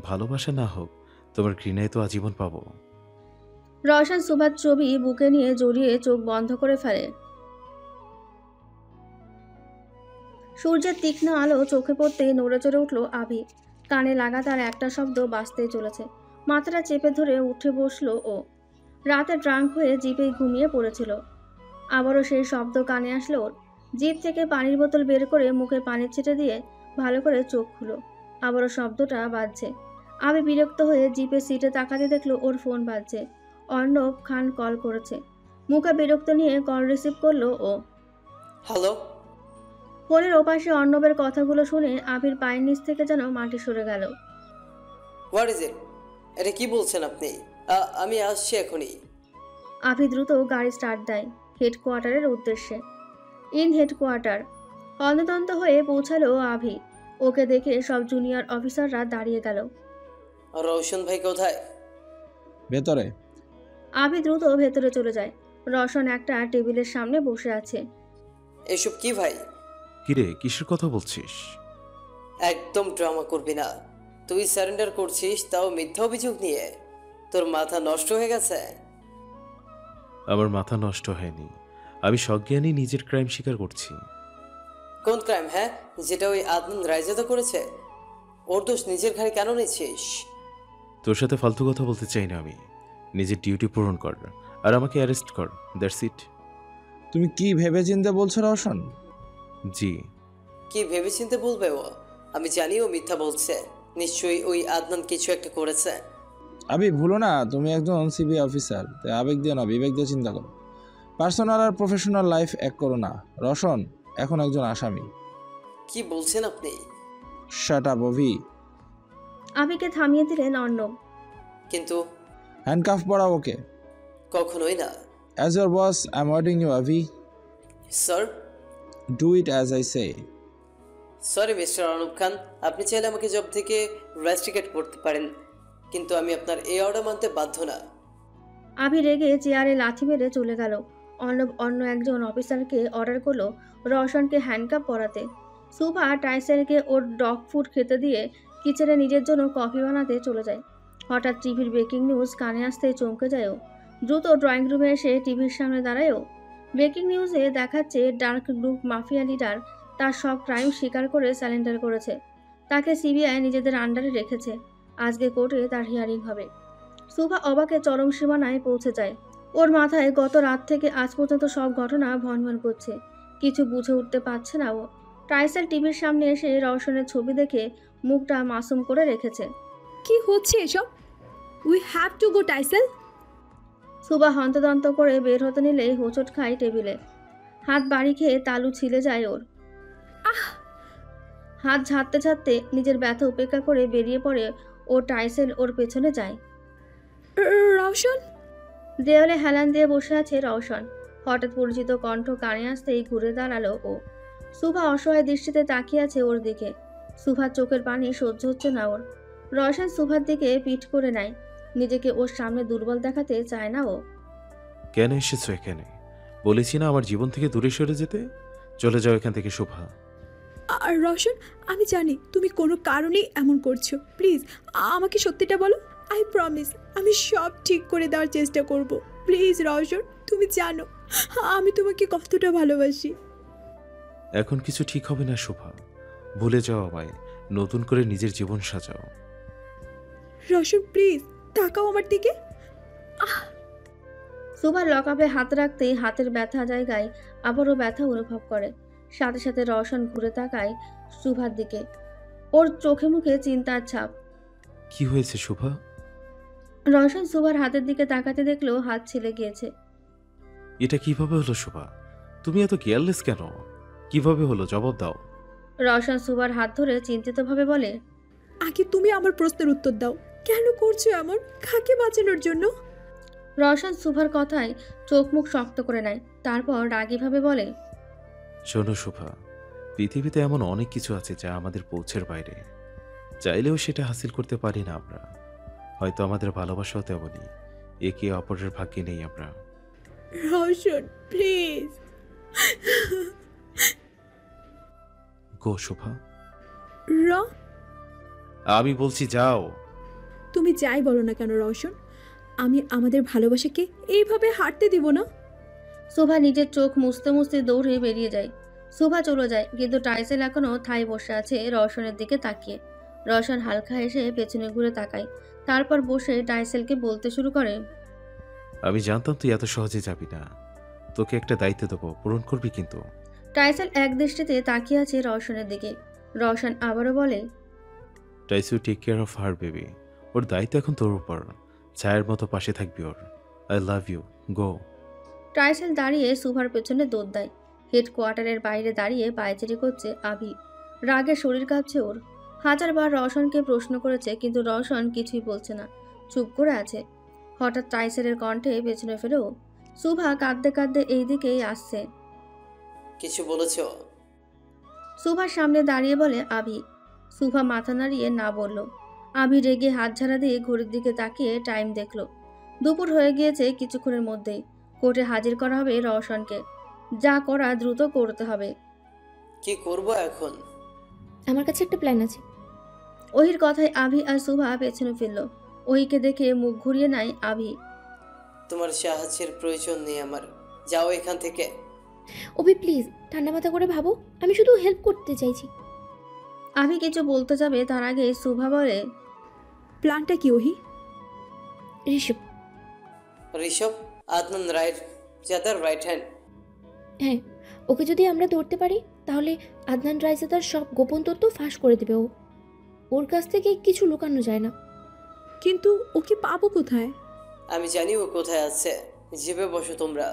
ভালোবাসা না হোক, তোমার ঘৃণায় তো আজীবন পাবো। রওশন শুভার ছবি বুকে নিয়ে জড়িয়ে চোখ বন্ধ করে ফেলে। সূর্যের তীক্ষ্ণ আলো চোখে পড়তেই নড়ে চড়ে উঠল আভি। কানে লাগাতার একটা শব্দ বাজতেই চলেছে। মাথাটা চেপে ধরে উঠে বসলো ও। রাতে ড্রাঙ্ক হয়ে জিপে ঘুমিয়ে পড়েছিল। আবারও সেই শব্দ কানে আসলো ওর। জিপ থেকে পানির বোতল বের করে মুখে পানি ছিটে দিয়ে ভালো করে চোখ খুলো। আবারও শব্দটা বাজছে। আভি বিরক্ত হয়ে জিপের সিটে তাকাতে দেখলো ওর ফোন বাজছে। অর্ণব খান কল করেছে। মুখে বিরক্ত নিয়ে কল রিসিভ করলো ও। হ্যালো। ফোনের ওপাশে অর্ণবের কথাগুলো শুনে আভির পায়ের নিচ থেকে যেন মাটি সরে গেল। What is it? এটা কি বলছেন আপনি? আমি আসছি এখনই। আভি দ্রুত গাড়ি স্টার্ট দেয় হেডকোয়ার্টারের উদ্দেশ্যে। ইন হেডকোয়ার্টার হন্তদন্ত হয়ে পৌঁছালো আভি। ওকে দেখে সব জুনিয়র অফিসাররা দাঁড়িয়ে গেল। রওশন ভাই কোথায়? ভেতরে। আভি দ্রুত ভেতরে চলে যায়। রওশন একটা টেবিলের সামনে বসে আছে। এসব কি ভাই? কিরে, কিসের কথা বলছিস? একদম ড্রামা করবি না। তুই সারেন্ডার করছিস, তাও মিথ্যা অভিযোগ নিয়ে। তোর মাথা নষ্ট হয়ে গেছে? আমার মাথা নষ্ট হয়নি, আমি সজ্ঞানী নিজের ক্রাইম স্বীকার করছি। কোন ক্রাইম? হ্যাঁ, যেটা ওই আদনান রায়জাদা করেছে। ওর দোষ নিজের ঘাড়ে কেন নিচ্ছিস? তোর সাথে ফালতু কথা বলতে চাই না আমি। নিজের ডিউটি পূরণ কর আর আমাকে অ্যারেস্ট কর, দ্যাটস ইট। তুমি কি ভেবে চিন্তে বলছো রওশন? জি। কি ভেবেচিন্তে বলবে ও? আমি জানি ও মিথ্যা বলছে। নিশ্চয়ই ওই আদনান কিছু একটা করেছে। আবি ভুলো না, তুমি একজন সিবিআই অফিসার, তাই আবেগ দিয়ে না বিবেক দিয়ে চিন্তা করো। পার্সোনাল আর প্রফেশনাল লাইফ এক করো না। রওশন এখন একজন আসামি। কি বলছেন আপনি? শাট আপ অভি। আভিকে থামিয়ে দিলেন অর্ণব। কিন্তু হ্যান্ডকাফ পড়াও ওকে। কখনোই না। As your boss I am ordering you Avi. Sir. Do it as I say. Sorry mister Anup Khan, আপনি চাইলে আমাকে জব থেকে রেস্ট্রিকেট করতে পারেন, কিন্তু আমি আপনার এই অর্ডার মানতে বাধ্য না। আভি রেগে চেয়ারে লাথি মেরে চলে গেল। অর্ণব অন্য একজন অফিসারকে অর্ডার করলো রওশনকে হ্যান্ডকাপ পরাতে। সুভা টাইসেলকে ওর ডগ ফুড খেতে দিয়ে কিচেনে নিজের জন্য কফি বানাতে চলে যায়। হঠাৎ টিভির ব্রেকিং নিউজ কানে আসতেই চমকে যায়ও। দ্রুত ড্রয়িং রুমে এসে টিভির সামনে দাঁড়ায়ও। ব্রেকিং নিউজে দেখাচ্ছে ডার্ক গ্রুপ মাফিয়া লিডার তার সব ক্রাইম স্বীকার করে স্যালেন্ডার করেছে। তাকে সিবিআই নিজেদের আন্ডারে রেখেছে। আজকে কোর্টে তার হিয়ারিং হবে। সুভা অবাকে চরম সীমানায় পৌঁছে যায়। ওর মাথায় গত রাত থেকে আজ পর্যন্ত সব ঘটনা ভনভন করছে। কিছু বুঝে উঠতে পারছে না ও। টাইসেল টিভির সামনে এসে রওশনের ছবি দেখে মুখটা মাসুম করে রেখেছে। কি হচ্ছে এসব? উই হ্যাভ টু গো টাইসেল। সুভা হন্তদন্ত করে বের হতে নিলেই হোঁচট খায় টেবিলে। হাত বাড়ি খেয়ে তালু ছিলে যায় ওর। হাত ঝাড়তে ঝাড়তে নিজের ব্যথা উপেক্ষা করে বেরিয়ে পড়ে ও টাইসেল ওর পেছনে যায়। রওশন। দেওয়ালে হেলান দিয়ে বসে আছে রওশন। হঠাৎ পরিচিত কণ্ঠ কানে আসতেই ঘুরে দাঁড়ালো ও। সুভা অসহায় দৃষ্টিতে তাকিয়ে আছে ওর দিকে। সুভার চোখের পানি সহ্য হচ্ছে না ওর। রওশন সুভার দিকে পিঠ করে নেয়। নিজেকে ওর সামনে দুর্বল দেখাতে চায় না ও। কেন এসেছো এখানে? বলেছি না আমার জীবন থেকে দূরে সরে যেতে। চলে যাও এখান থেকে শোভা। আর রওশন, আমি জানি তুমি কোনো কারণেই এমন করছো। প্লিজ আমাকে সত্যিটা বলো। আই প্রমিস আমি সব ঠিক করে দেওয়ার চেষ্টা করব। প্লিজ রওশন, তুমি জানো আমি তোমাকে কতটা ভালোবাসি। এখন কিছু ঠিক হবে না শোভা। ভুলে যাও আমায়, নতুন করে নিজের জীবন সাজাও। রওশন প্লিজ তাকাও আমার দিকে। সুভা লকআপে হাত রাখতেই হাতের ব্যথা জায়গায় আবারও ব্যথা অনুভব করে। সাথে সাথে রওশন ঘুরে তাকায় সুভার দিকে। ওর চোখে মুখে চিন্তার ছাপ। কি হয়েছে শুভা? রওশন সুভার হাতের দিকে তাকাতে দেখলেও হাত ছিলে গিয়েছে। এটা কিভাবে হলো শুভা? তুমি এত কেয়ারলেস কেন? কিভাবে হলো জবাব দাও। রওশন সুভার হাত ধরে চিন্তিতভাবে বলে, আগে তুমি আমার প্রশ্নের উত্তর দাও, কেন করছো এমন? কাকে বাঁচানোর জন্য? রওশন সুভার কথায় চোখ মুখ শক্ত করে নেয়, তারপর রাগীভাবে বলে, শোনো শুভা, পৃথিবীতে এমন অনেক কিছু আছে যা আমাদের পৌঁছের বাইরে। চাইলেও সেটা হাসিল করতে পারি না আমরা। হয়তো আমাদের ভালোবাসাও তেমনই, একে অপরের ভাগ্যে নেই আমরা। রওশন প্লিজ। গো শুভা। র আমি বলছি যাও। তুমি যাই বলো না কেন রওশন, আমি আমাদের ভালোবাসাকে এইভাবে হারতে দিব না। সুভা নিজের চোখ মুছতে মুছতে দৌড়ে বেরিয়ে যায়। সুভা চলে যায়, কিন্তু টাইসেল এখনো ঠায় বসে আছে রওশনের দিকে তাকিয়ে। রওশন হালকা হেসে পেছনে ঘুরে তাকায়, তারপর বসে টাইসেলকে বলতে শুরু করে, আমি জানতাম তুই এত সহজে যাবি না। তোকে একটা দায়িত্ব দেবো, পূরণ করবি কিন্তু। টাইসেল এক দৃষ্টিতে তাকিয়ে আছে রওশনের দিকে। রওশন আবারও বলে, টাইসু take care of her baby. ওর দায়িত্ব এখন তোর উপর। ছায়ের মতো পাশে থাকবি ওর। আই লাভ ইউ, গো। টাইসেল দাঁড়িয়ে সুভার পেছনে দৌড় দেয়। হেডকোয়ার্টারের বাইরে দাঁড়িয়ে পায়চারি করছে আভি। রাগে শরীর কাঁপছে ওর। হাজারবার রওশনকে প্রশ্ন করেছে, কিন্তু রওশন কিছুই বলছে না, চুপ করে আছে। হঠাৎ টাইসেলের কণ্ঠে পেছনে ফেরেও সুভা কাঁদতে কাঁদতে এই দিকেই আসছে। কিছু বলেছো? সুভার সামনে দাঁড়িয়ে বলে আভি। সুভা মাথা নাড়িয়ে না বলল। আভি রেগে হাত ঝাড়া দিয়ে ঘড়ির দিকে তাকিয়ে টাইম দেখল। দুপুর হয়ে গিয়েছে কিছুক্ষণের মধ্যেই। কোর্টে হাজির করা হবে রওশনকে। যা করা দ্রুত করতে হবে। কি করব এখন? আমার কাছে একটা প্ল্যান আছে। ওহির কথায় আভি আর সুভা পেছনে ফিরল। ওহিকে দেখে মুখ ঘুরিয়ে নেয় আভি। তোমার সাহায্যের প্রয়োজন নেই আমার, যাও এখান থেকে। অভি প্লিজ ঠান্ডা মাথা করে ভাবো, আমি শুধু হেল্প করতে চাইছি। আভি কিছু বলতে যাবে, তার আগে সুভা বলে, প্ল্যানটা কি ওহি? ঋষভ। ঋষভ? আদনান রাইট, জাদার রাইট হ্যান্ড। হ্যাঁ, ওকে যদি আমরা ধরতে পারি তাহলে আদনান রাইজাদার সব গোপন তথ্য ফাঁস করে দেবে ও। ওর কাছ থেকে কিছু লুকানো যায় না। কিন্তু ওকে পাবো কোথায়? আমি জানি ও কোথায় আছে। জিপে বসো তোমরা।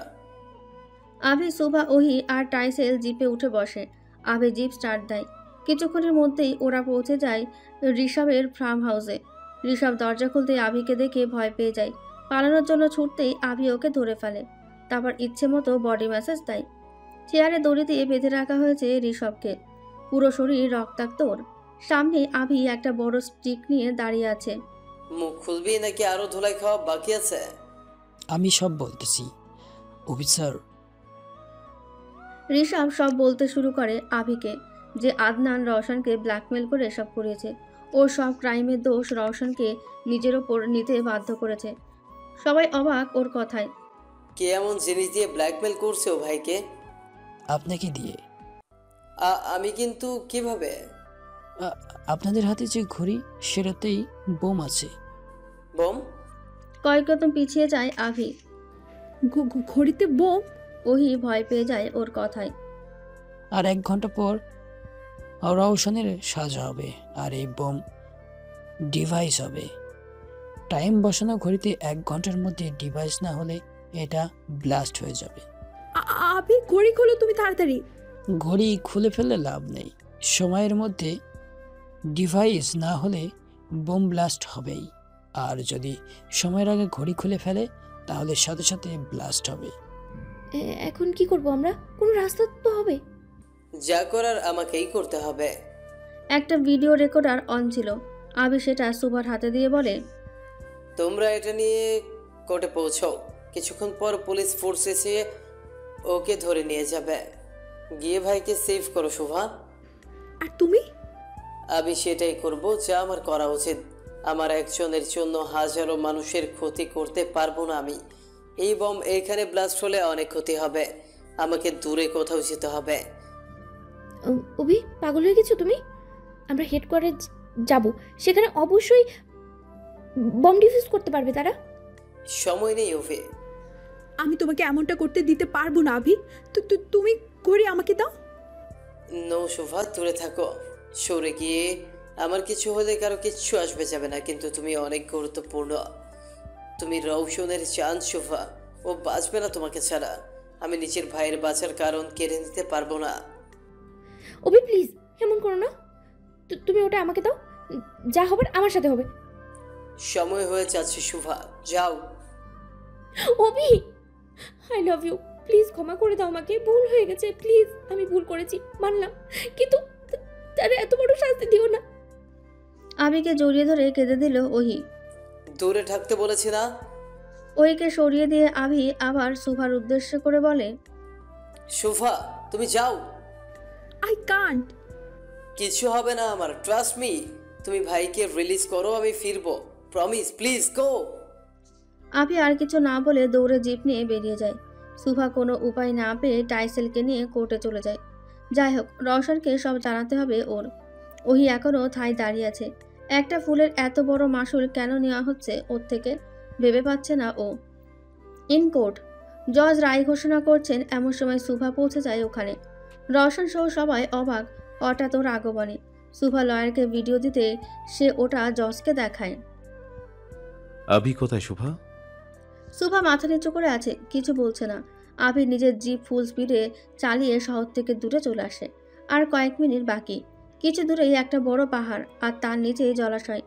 আভি, সুভা, ওহি আর টাইসেল জিপে উঠে বসে। আভি জিপ স্টার্ট দেয়। কিছুক্ষণের মধ্যেই ওরা পৌঁছে যায় ঋষভের ফার্ম হাউসে। ঋষভ দরজা খুলতেই আভিকে দেখে ভয় পেয়ে যায়। পালানোর জন্য ছুটতেই আভি ওকে ধরে ফেলে। তারপর ইচ্ছে মতো বডি ম্যাসাজ দেয়। চেয়ারে দড়ি দিয়ে বেঁধে রাখা হয়েছে ঋষভকে। পুরো শরীর রক্তাক্ত ওর। সামনে আভি একটা বড় স্টিক নিয়ে দাঁড়িয়ে আছে। মুখ খুলবি নাকি আরো ধুলাই খাওয়া বাকি আছে? আমি সব বলতেছি অফিসার। ঋষভ সব বলতে শুরু করে আভিকে, যে আদনান রওশনকে ব্ল্যাকমেল করে এসব করিয়েছে। ওর সব ক্রাইমের দোষ রওশনকে নিজের ওপর নিতে বাধ্য করেছে। সবাই অবাক ওর কথায়। কে এমন জিনিস দিয়ে ব্ল্যাকমেল করছে ও ভাইকে? আপনাকে দিয়ে। আমি কিন্তু কিভাবে? আপনাদের হাতে যে ঘড়ি সেটাতেই বোম আছে। বোম? কয়েক কদম পিছিয়ে যায় আভি। ঘড়িতে বোম? ওহি ভয় পেয়ে যায় ওর কথায়। আর 1 ঘন্টা পর রওশনের সাজা হবে, আর এই বোম ডিভাইস হবে। টাইম বসানো ঘড়িতে 1 ঘন্টার মধ্যে ডিভাইস না হলে এটা ব্লাস্ট হয়ে যাবে। আভি ঘড়ি খোলো তুমি তাড়াতাড়ি। ঘড়ি খুলে ফেললে লাভ নেই, সময়ের মধ্যে ডিভাইস না হলে বোম ব্লাস্ট হবেই। আর যদি সময়ের আগে ঘড়ি খুলে ফেলে তাহলে সাথে সাথে ব্লাস্ট হবে। এখন কি করব আমরা? কোনো রাস্তা তো হবে। যা করার আমাকেই করতে হবে। একটা ভিডিও রেকর্ডার অন ছিল। আভি সেটা সুভার হাতে দিয়ে বলে, তোমরা এটা নিয়ে কোর্টে পৌঁছাও। কিছুক্ষণ পর পুলিশ ফোর্স এসে ওকে ধরে নিয়ে যাবে। গিয়ে ভাইকে সেভ করো শোভা। আর তুমি? আমি সেটাই করব যা আমার করা উচিত। আমার একজনের জন্য হাজারো মানুষের ক্ষতি করতে পারবো না আমি। এই বম এইখানে ব্লাস্ট হলে অনেক ক্ষতি হবে। আমাকে দূরে কোথাও যেতে হবে। অভি পাগল হয়ে গেছো তুমি? আমরা হেডকোয়ার্টারে যাব, সেখানে অবশ্যই বম ডিফিউজ করতে পারবে তারা। সময় নেই ওভি। আমি তোমাকে এমনটা করতে দিতে পারবো না আভি। তুমি ঘড়ি আমাকে দাও। নো শোভা, দূরে থাকো। সরে গিয়ে আমার কিছু হলে কারো কিচ্ছু আসবে যাবে না, কিন্তু তুমি অনেক গুরুত্বপূর্ণ। তুমি রৌশনের চাঁদ শোভা, ও বাঁচবে না তোমাকে ছাড়া। আমি নিজের ভাইয়ের বাঁচার কারণ কেড়ে নিতে পারবো না। অভি প্লিজ এমন করো না। তুমি ওটা আমাকে দাও, যা হবার আমার সাথে হবে। সময় হয়ে যাচ্ছে শোভা, যাও। অভি আই লাভ ইউ, প্লিজ ক্ষমা করে দাও আমাকে, ভুল হয়ে গেছে প্লিজ, আমি ভুল করেছি মানলাম, কিন্তু তার এত বড় শাস্তি দিও না। আবিকে জড়িয়ে ধরে কেঁদে দিল ওহি। দূরে থাকতে বলেছি না? ওহিকে সরিয়ে দিয়ে আবি আবার সুভার উদ্দেশ্য করে বলে, শোভা তুমি যাও। I can't. কিছু হবে না আমার, ট্রাস্ট মি। তুমি ভাইকে রিলিজ করো, আমি ফিরবো, প্রমিস, প্লিজ গো। আবি আর কিছু না বলে দৌড়ে জিপ নিয়ে বেরিয়ে যায়। সুভা কোনো উপায় না পেয়ে টাইসেলকে নিয়ে কোর্টে চলে যায়। যাই হোক, রওশনকে সব জানাতে হবে ওর। ওহি এখনও ঠায় দাঁড়িয়ে আছে। একটা ফুলের এত বড় মাসুল কেন নেওয়া হচ্ছে ওর থেকে ভেবে পাচ্ছে না ও। ইন কোর্ট জজ রায় ঘোষণা করছেন, এমন সময় সুভা পৌঁছে যায় ওখানে। রওশন সহ সবাই অবাক হঠাৎ ওর আগমনে। সুভা লয়ারকে ভিডিও দিতে সে ওটা জজকে দেখায়। আভি কোথায় শুভা? সুভা মাথা নিচু করে আছে, কিছু বলছে না। আভি নিজের জিপ ফুল স্পিডে চালিয়ে শহর থেকে দূরে চলে আসে। আর কয়েক মিনিট বাকি। কিছু দূরেই একটা বড় পাহাড়, আর তার নিচেই জলাশয়।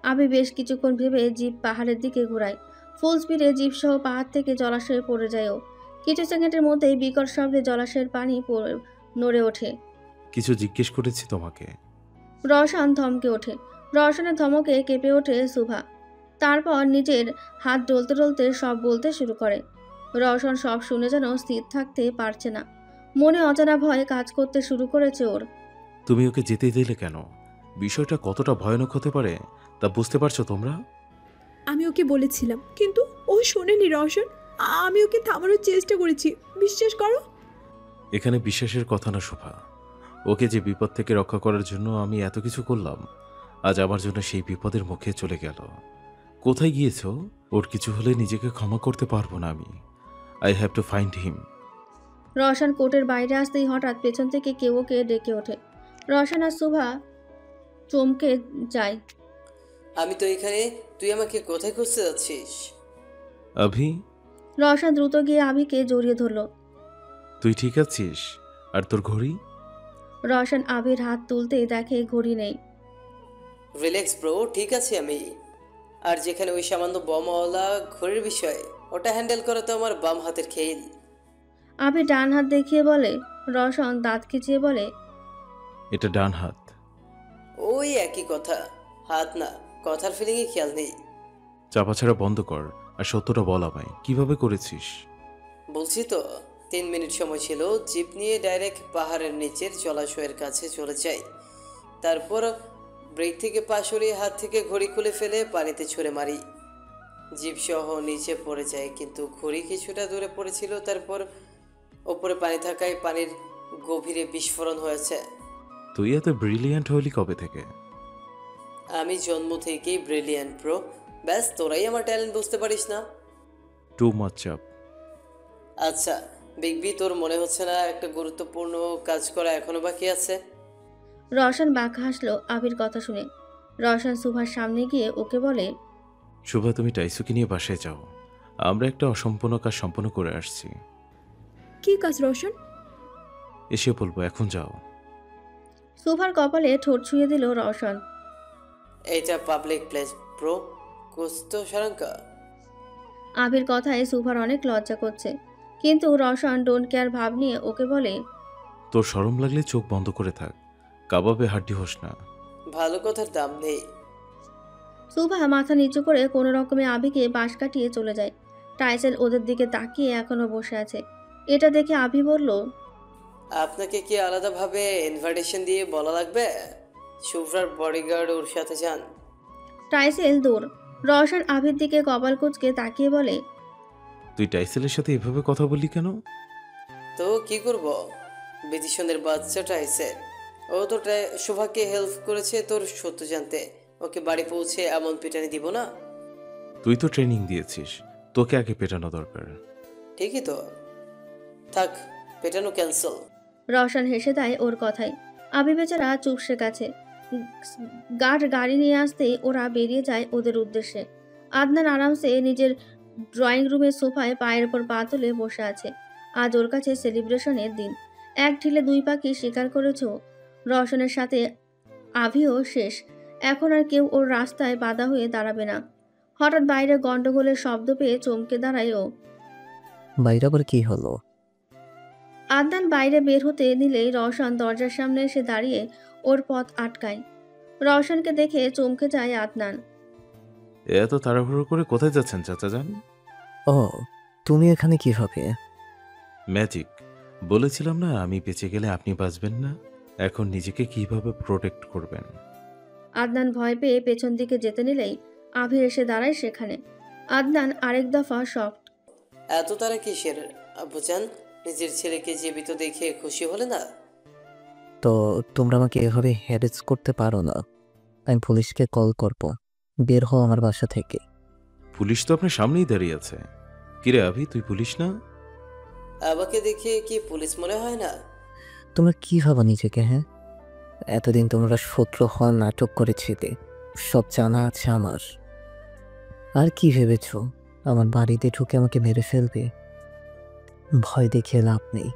আভি বেশ কিছুক্ষণ ভেবে জিপ পাহাড়ের দিকে ঘোরায়। ফুল স্পিডে জিপ সহ পাহাড় থেকে জলাশয়ে পড়ে যায় ও। কিছু সেকেন্ডের মধ্যেই বিকট শব্দে জলাশয়ের পানি নড়ে ওঠে। কিছু জিজ্ঞেস করেছি তোমাকে। রওশন থমকে ওঠে। রওশনের ধমকে কেঁপে ওঠে সুভা। তারপর নিজের হাত ডলতে ডলতে সব বলতে শুরু করে। রওশন সব শুনে যেন স্থির থাকতে পারছে না। মনে অজানা ভয় কাজ করতে শুরু করেছে ওর। তুমি ওকে যেতে দিলে কেন? বিষয়টা কতটা ভয়ানক হতে পারে তা বুঝতে পারছো তোমরা? আমি ওকে বলেছিলাম, কিন্তু ও শোনেনি রওশন। আমি ওকে থামানোর চেষ্টা করেছি, বিশ্বাস করো। এখানে বিশ্বাসের কথা না শোভা। ওকে যে বিপদ থেকে রক্ষা করার জন্য আমি এত কিছু করলাম, আজ আমার জন্য সেই বিপদের মুখে চলে গেল। কোথায় গিয়েছো? ওর কিছু হলে নিজেকে ক্ষমা করতে পারবো না আমি। I have to find him. Roshan কোর্টের বাইরে আসতেই হঠাৎ পেছন থেকে কেউ ওকে ডেকে ওঠে। রওশন আর সুভা চমকে যায়। আমি তো এখানে, তুই আমাকে কোথায় খুঁজতে যাচ্ছিস? আভি, রওশন দ্রুত গিয়ে আবিকে জড়িয়ে ধরল। তুই ঠিক আছিস? আর তোর ঘড়ি? রওশন আবির হাত তুলতেই দেখে ঘড়ি নেই। রিল্যাক্স ব্রো, ঠিক আছে আমি। আর যেখানে ওই সামান্য বমওয়ালা ঘড়ির বিষয়, ওটা হ্যান্ডেল করা তো আমার বাম হাতের খেল। আবি ডান হাত দেখিয়ে বলে। রওশন দাঁত খিচিয়ে বলে, এটা ডান হাত। ওই একই কথা, হাত না, কথার ফিলিংয়ে খেয়াল নেই। চাপা ছাড়া বন্ধ কর আর সত্যটা বল আমায়, কিভাবে করেছিস? বলছি তো, 3 মিনিট সময় ছিল। জিপ নিয়ে ডাইরেক্ট পাহাড়ের নিচের জলাশয়ের কাছে চলে যাই। তারপর ব্রেক থেকে পা সরিয়ে হাত থেকে ঘড়ি খুলে ফেলে পানিতে ছুঁড়ে মারি। জিপ সহ নিচে পড়ে যায়, কিন্তু ঘড়ি কিছুটা দূরে পড়েছিল। তারপর ওপরে পানি থাকায় পানির গভীরে বিস্ফোরণ হয়েছে। তুই এত ব্রিলিয়ান্ট হলি কবে থেকে? আমি জন্ম থেকেই ব্রিলিয়ান্ট ব্রো। ব্যাস, তোরাই আমার ট্যালেন্ট বুঝতে পারিস না। টু মাচ চাপ। আচ্ছা বিগ বি, তোর মনে হচ্ছে না একটা গুরুত্বপূর্ণ কাজ করা এখনো বাকি আছে? রওশন বাঁকা হাসলো আবির কথা শুনে। রওশন সুভার সামনে গিয়ে ওকে বলে, শুভা, তুমি টাইসুকে নিয়ে বাসায় যাও। আমরা একটা অসম্পূর্ণ কাজ সম্পন্ন করে আসছি। কি কাজ রওশন? এসে বলবো, এখন যাও। সুভার কপালে ঠোঁট ছুঁয়ে দিল রওশন। এটা পাবলিক প্লেস ব্রো, কুছ তো শরঙ্কা। আবির কথায় সুভার অনেক লজ্জা করছে, কিন্তু রওশন ডোন্ট কেয়ার ভাব নিয়ে ওকে বলে, তোর শরম লাগলে চোখ বন্ধ করে থাক, কাবাবে হাড্ডি হোস না। ভালো কথার দাম নেই। সুভা মাথা নিচু করে কোনো রকমে আবিকে বাঁশ কাটিয়ে চলে যায়। টাইসেল ওদের দিকে তাকিয়ে এখনো বসে আছে। এটা দেখে আবি বলল, আপনাকে কি আলাদাভাবে ইনভাইটেশন দিয়ে বলা লাগবে? শুভ্রার বডিগার্ড ওর সাথে যান। টাইসেল দৌড়। রওশন আবির দিকে কপাল কুঁচকে তাকিয়ে বলে, তুই টাইসেলের সাথে এভাবে কথা বললি কেন? তো কি করব, বিধিসনের বাচ্চাটা এসে ও তো শোভাকে হেল্প করেছে তোর সত্য জানতে। ওকে বাড়ি পৌঁছে এমন পিটানি দিব না? তুই তো ট্রেনিং দিয়েছিস, তোকে আগে পেটানো দরকার। ঠিকই তো, থাক, পেটানো ক্যান্সেল। রওশন হেসে দেয় ওর কথায়। আবি বেচারা চুপসে গেছে। গার্ড গাড়ি নিয়ে আসতেই ওরা বেরিয়ে যায় ওদের উদ্দেশ্যে। আদনান আরামসে নিজের ড্রয়িং রুমের সোফায় পায়ের ওপর পা তুলে বসে আছে। আজ ওর কাছে সেলিব্রেশনের দিন। এক ঢিলে দুই পাখি শিকার করেছ। রওশনের সাথে আভিও শেষ। এখন আর কেউ ওর রাস্তায় বাধা হয়ে দাঁড়াবে না। হঠাৎ বাইরে গন্ডগোলের শব্দ পেয়ে চমকে দাঁড়ায় ও। বাইরে আবার কি হলো? আদনান বাইরে বের হতে নিলেই রওশন দরজার সামনে এসে দাঁড়িয়ে ওর পথ আটকায়। রওশনকে দেখে চমকে যায় আদনান। এত তাড়াহুড়ো করে কোথায় যাচ্ছেন চাচা যান? ও, তুমি এখানে কিভাবে? ম্যাজিক। বলেছিলাম না আমি বেঁচে গেলে আপনি বাঁচবেন না। এখন নিজেকে কিভাবে প্রোটেক্ট করবেন? আদনান ভয় পেয়ে পেছন দিকে যেতে নিলেই আভি এসে দাঁড়ায় সেখানে। আদনান আরেক দফা শকড। এত তারা কিসের আব্বুজান? নিজের ছেলেকে জীবিত দেখে খুশি হলে না? তো তোমরা আমাকে এভাবে হ্যারেস করতে পারো না। আমি পুলিশকে কল করব। বের হও আমার বাসা থেকে। পুলিশ তো আপনার সামনেই দাঁড়িয়ে আছে। কিরে আভি, তুই পুলিশ না? আমাকে দেখে কি পুলিশ মনে হয় না? তোমরা কি ভাবো নিজেকে? হ্যাঁ, এতদিন তোমরা শত্রু হওয়ার নাটক করেছিলে, সব জানা আছে আমার। আর কি ভেবেছ আমার বাড়িতে ঢুকে আমাকে মেরে ফেলবে? ভয় দেখিয়ে লাভ নেই।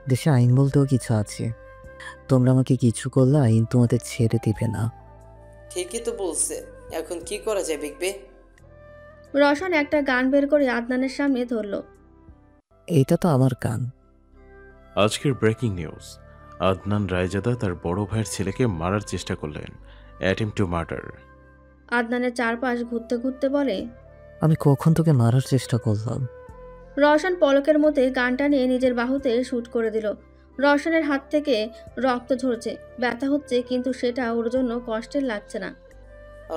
দেশে আইন বলতেও কিছু আছে। তোমরা আমাকে কিছু করলে আইন তোমাদের ছেড়ে দিবে না। ঠিকই তো বলছে। এখন কি করা যায় বিগবে? রওশন একটা গান বের করে আদনানের সামনে ধরল। এটা তো আমার গান। আজকের ব্রেকিং নিউজ, আদনান রায়জাদা তার বড় ভাইয়ের ছেলেকে মারার চেষ্টা করলেন। Attempt to murder. আদনানের চারপাশ ঘুরতে ঘুরতে বলে, আমি কখন তোকে মারার চেষ্টা করলাম? রওশন পলকের মধ্যে গানটা নিয়ে নিজের বাহুতে শুট করে দিল। রওশনের হাত থেকে রক্ত ঝরছে, ব্যথা হচ্ছে, কিন্তু সেটা ওর জন্য কষ্টের লাগছে না।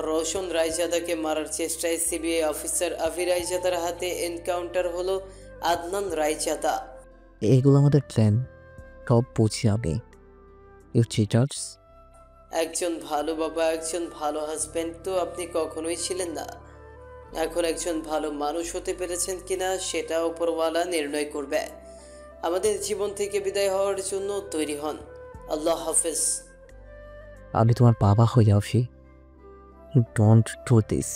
রওশন রায়জাদাকে মারার চেষ্টায় সিবিআই অফিসার আভি রায়জাদার হাতে এনকাউন্টার হলো আদনান রায়জাদা। এগুলো আমাদের প্ল্যান, সব বুঝি আমি। ইউ চিটার্স। একজন ভালো বাবা, একজন ভালো হাজবেন্ড তো আপনি কখনোই ছিলেন না। এখন একজন ভালো মানুষ হতে পেরেছেন কিনা সেটা উপরওয়ালা নির্ণয় করবে। আমাদের জীবন থেকে বিদায় হওয়ার জন্য তৈরি হন। আল্লাহ হাফেজ। আমি তোমার বাবা হই আফি। Don't do this.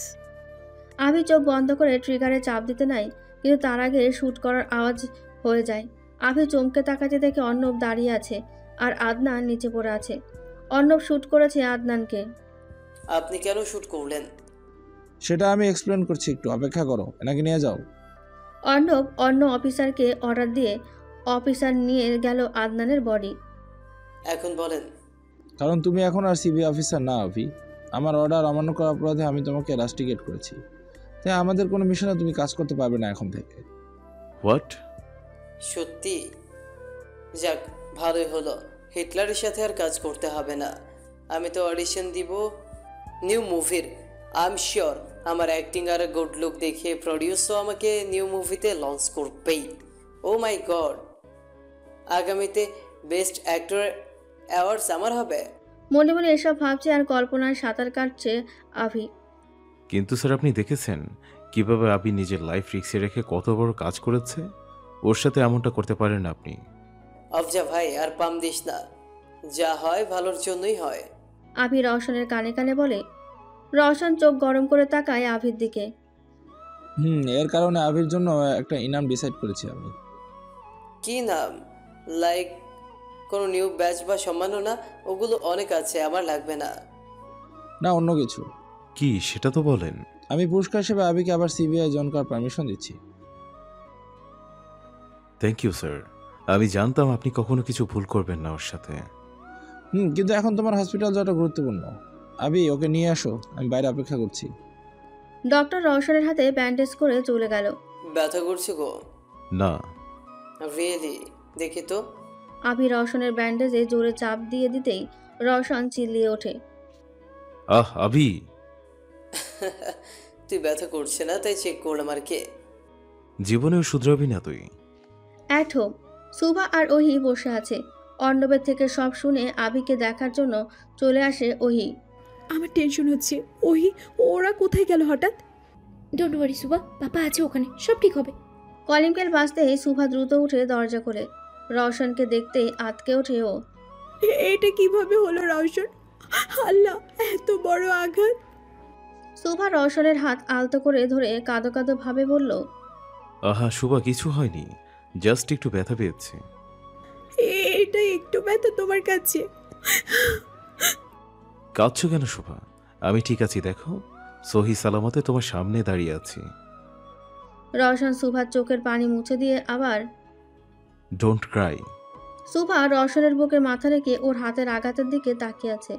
আমি চোখ বন্ধ করে ট্রিগারে চাপ দিতে নাই, কিন্তু তার আগে শুট করার আওয়াজ হয়ে যায়। আভি চমকে তাকাতে দেখে অর্ণব দাঁড়িয়ে আছে আর আদনান নিচে পড়ে আছে। অর্ণব শুট করেছে আদনানকে। আপনি কেন শুট করলেন? সেটা আমি এক্সপ্লেন করছি, একটু অপেক্ষা করো। এনাকে নিয়ে যাও। অর্ণব অন্য অফিসারকে অর্ডার দিয়ে অফিসার নিয়ে গেল আদনানের বডি। এখন বলেন। কারণ তুমি এখন আর সিবিআই অফিসার না আভি। আমার অর্ডার অমান্য করার অপরাধে আমি তোমাকে রাস্টিকেট করেছি। তাই আমাদের কোনো মিশনে তুমি কাজ করতে পারবে না এখন থেকে। হোয়াট? সত্যি? যাক, ভালোই হলো। হিটলারের সাথে আর কাজ করতে হবে না। আমি তো অডিশন দিব নিউ মুভির। আই এম শিওর আমার অ্যাক্টিং আর গুড লুক দেখে প্রডিউসার আমাকে নিউ মুভিতে লঞ্চ করবেই। ও মাই গড, আগামীতে বেস্ট অ্যাক্টর অ্যাওয়ার্ডস আমার হবে। মনে মনে এসব ভাবছে আর কল্পনায় সাঁতার কাটছে আভি। কিন্তু স্যার, আপনি দেখেছেন কিভাবে আবি নিজের লাইফ রিস্কে রেখে কত বড় কাজ করেছে? ওর সাথে এমনটা করতে পারেন আপনি? আফজা ভাই, আর পাম দিস না। যা হয় ভালোর জন্যই হয়। আভি রওশনের কানে কানে বলে। রওশন চোখ গরম করে তাকায় আভির দিকে। এর কারণে আভির জন্য একটা ইনাম ডিসাইড করেছি আমি। কি নাম? লাইক কোনো নিউ ব্যাচ বা সম্মাননা? ওগুলো অনেক আছে, আমার লাগবে না। না, অন্য কিছু। কি সেটা তো বলেন। আমি পুরস্কার হিসেবে আবিকে আবার সিবিআই জয়েন করার পারমিশন দিচ্ছি। Thank you sir. আমি জানতাম আপনি কখনো কিছু ভুল করবেন না ওর সাথে। কিন্তু এখন তোমার হসপিটাল যাওয়াটা গুরুত্বপূর্ণ। আবি, ওকে নিয়ে আসো, আমি বাইরে অপেক্ষা করছি। ডক্টর রওশনের হাতে ব্যান্ডেজ করে চলে গেল। ব্যথা করছে গো? না। রিয়েলি? দেখি তো। আভি রওশনের ব্যান্ডেজে জোরে চাপ দিয়ে দিতেই রওশন চিল্লিয়ে ওঠে। আহ আবি! তুই ব্যথা করছে না তাই চেক করলাম আর কে। জীবনেও শুধরাবি না তুই। অ্যাট হোম সুভা আর ওহি বসে আছে। অর্ণবের থেকে সব শুনে আভিকে দেখার জন্য চলে আসে ওহি। আমার টেনশন হচ্ছে। ওরা কোথায় গেল হঠাৎ? ডোন্ট ওয়ারি সুবা, পাপা আছে ওখানে, সব ঠিক হবে। কলিং বেল বাজতেই সুভা দ্রুত উঠে দরজা করে রওশনকে দেখতেই আঁতকে ওঠে ও। এটা কিভাবে হলো রওশন? আল্লাহ, এত বড় আঘাত! সুভা রওশনের হাত আলতো করে ধরে কাঁদো কাঁদো ভাবে বলল, আহা শুভা, কিছু হয়নি, জাস্ট একটু ব্যথা পেয়েছে। এটা একটু ব্যথা তোমার কাছে? কাঁদছো কেন শুভা? আমি ঠিক আছি, দেখো সহি সালামতে তোমার সামনে দাঁড়িয়ে আছি। রওশন সুভার চোখের পানি মুছে দিয়ে আবার। Don't Cry. সুভা রওশনের বুকে মাথা রেখে ওর হাতের আঘাতের দিকে তাকিয়ে আছে।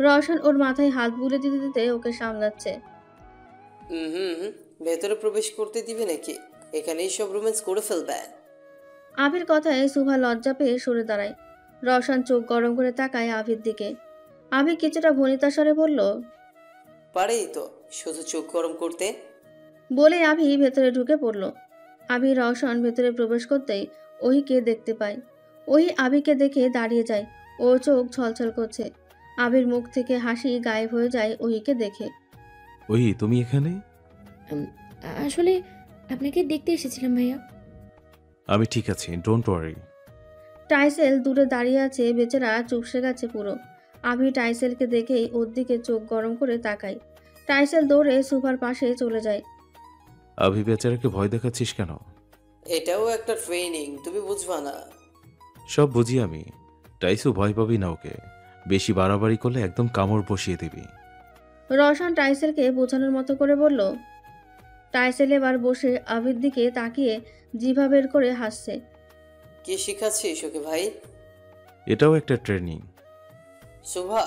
রওশন ওর মাথায় হাত বুলে দিতে দিতে ওকে সামলাচ্ছে। ভেতরে প্রবেশ করতে দিবে নাকি? এখানেই সব রোম্যান্স করে ফেলবে। আবির কথায় সুভা লজ্জা পেয়ে সরে দাঁড়ায়। রওশন চোখ গরম করে তাকায় আবির দিকে। আবির কিছুটা ভনিতা স্বরে বলল, পারেই তো শুধু চোখ গরম করতে। বলে আবি ভেতরে ঢুকে পড়ল। আবি রওশন ভেতরে প্রবেশ করতেই ওহিকে দেখতে পায়। ওহি আবিকে দেখে দাঁড়িয়ে যায়। ওর চোখ ছলছল করছে। আবির মুখ থেকে হাসি গায়েব হয়ে যায় ওহিকে দেখে। ওই তুমি এখানে? আসলে আপনাকে দেখতে এসেছিলাম ভাইয়া। আমি ঠিক আছি, ডোন্ট ওয়ারি। টাইসেল দূরে দাঁড়িয়ে আছে, বেচারা চুপসে গেছে পুরো। আবি টাইসেলকে দেখেই ওর দিকে চোখ গরম করে তাকায়। টাইসেল দৌড়ে সুভার পাশে চলে যায়। আভি বেচারাকে ভয় দেখাচ্ছিস কেন? এটাও একটা ট্রেনিং, তুমি বুঝবা না। সব বুঝি আমি। টাইসু ভয় পাবি না ওকে, বেশি বাড়াবাড়ি করলে একদম কামড় বসিয়ে দিবি। রওশন টাইসেলকে বোঝানোর মতো করে বলল। টাইসেল এবার বসে আবির দিকে তাকিয়ে জিভা বের করে হাসছে। কি শিখাচ্ছিস ওকে ভাই? এটাও একটা ট্রেনিং। শোভা,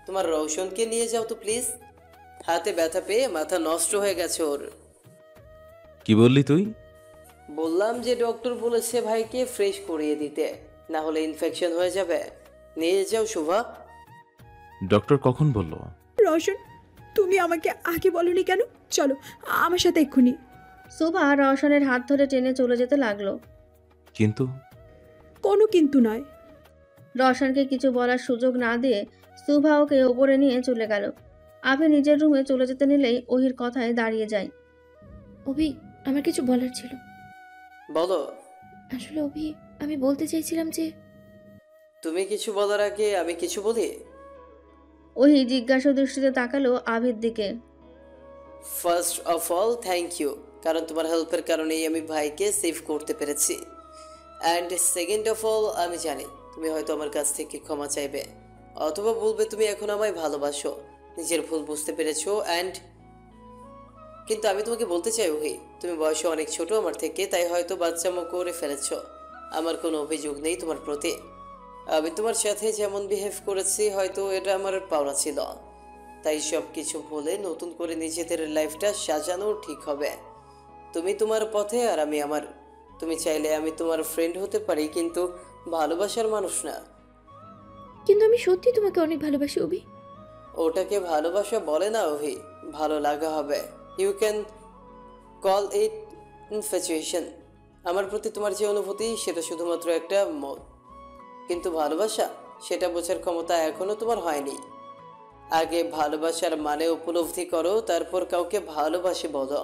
তোমার রওশনকে নিয়ে যাও তো প্লিজ। হাতে ব্যথা পেয়ে মাথা নষ্ট হয়ে গেছে ওর। কি বললি তুই? বললাম যে ডক্টর বলেছে ভাইকে ফ্রেশ করিয়ে দিতে, না হলে ইনফেকশন হয়ে যাবে। নিয়ে যাও শোভা। ডক্টর কখন বলল? রওশন, তুমি আমাকে আগে বলনি কেন? চলো আমার সাথে এক্ষুনি। সুভা রওশনের হাত ধরে টেনে চলে যেতে লাগলো। কিন্তু কোনো কিন্তু নয়। রওশনকে কিছু বলার সুযোগ না দিয়ে সুভা ওকে ওপরে নিয়ে চলে গেল। আভি নিজের রুমে চলে যেতে নিলেই ওহির কথায় দাঁড়িয়ে যায়। অভি, আমার কিছু বলার ছিল। বলো। আসলে অভি, আমি বলতে চাইছিলাম যে। তুমি কিছু বলার আগে আমি কিছু বলি? ওহি জিজ্ঞাসা দৃষ্টিতে তাকালো আভির দিকে। First of all thank you, কারণ তোমার হেল্পের কারণেই আমি ভাইকে সেভ করতে পেরেছি। অ্যান্ড সেকেন্ড অফ অল, আমি জানি তুমি হয়তো আমার কাছ থেকে ক্ষমা চাইবে, অথবা বলবে তুমি এখন আমায় ভালোবাসো, নিজের ভুল বুঝতে পেরেছো। কিন্তু আমি তোমাকে বলতে চাই ওহি, তুমি বয়সে অনেক ছোট আমার থেকে, তাই হয়তো বাচ্চামো করে ফেলেছো। আমার কোনো অভিযোগ নেই তোমার প্রতি। আমি তোমার সাথে যেমন বিহেভ করেছি হয়তো এটা আমার পাওনা ছিল, তাই সব কিছু ভুলে নতুন করে নিজেদের লাইফটা সাজানো ঠিক হবে। তুমি তোমার পথে আর আমি আমার। তুমি চাইলে আমি তোমার ফ্রেন্ড হতে পারি, কিন্তু ভালোবাসার মানুষ না। কিন্তু আমি সত্যি তোমাকে অনেক ভালোবাসি অভি। ওটাকে ভালোবাসা বলে না ওহি, ভালো লাগা হবে। You can call it infatuation. আমার প্রতি তোমার যে অনুভূতি সেটা শুধুমাত্র একটা মত, কিন্তু ভালোবাসা সেটা বোঝার ক্ষমতা এখনো তোমার হয়নি। আগে ভালোবাসার মানে উপলব্ধি করো, তারপর কাউকে ভালোবাসি বলো।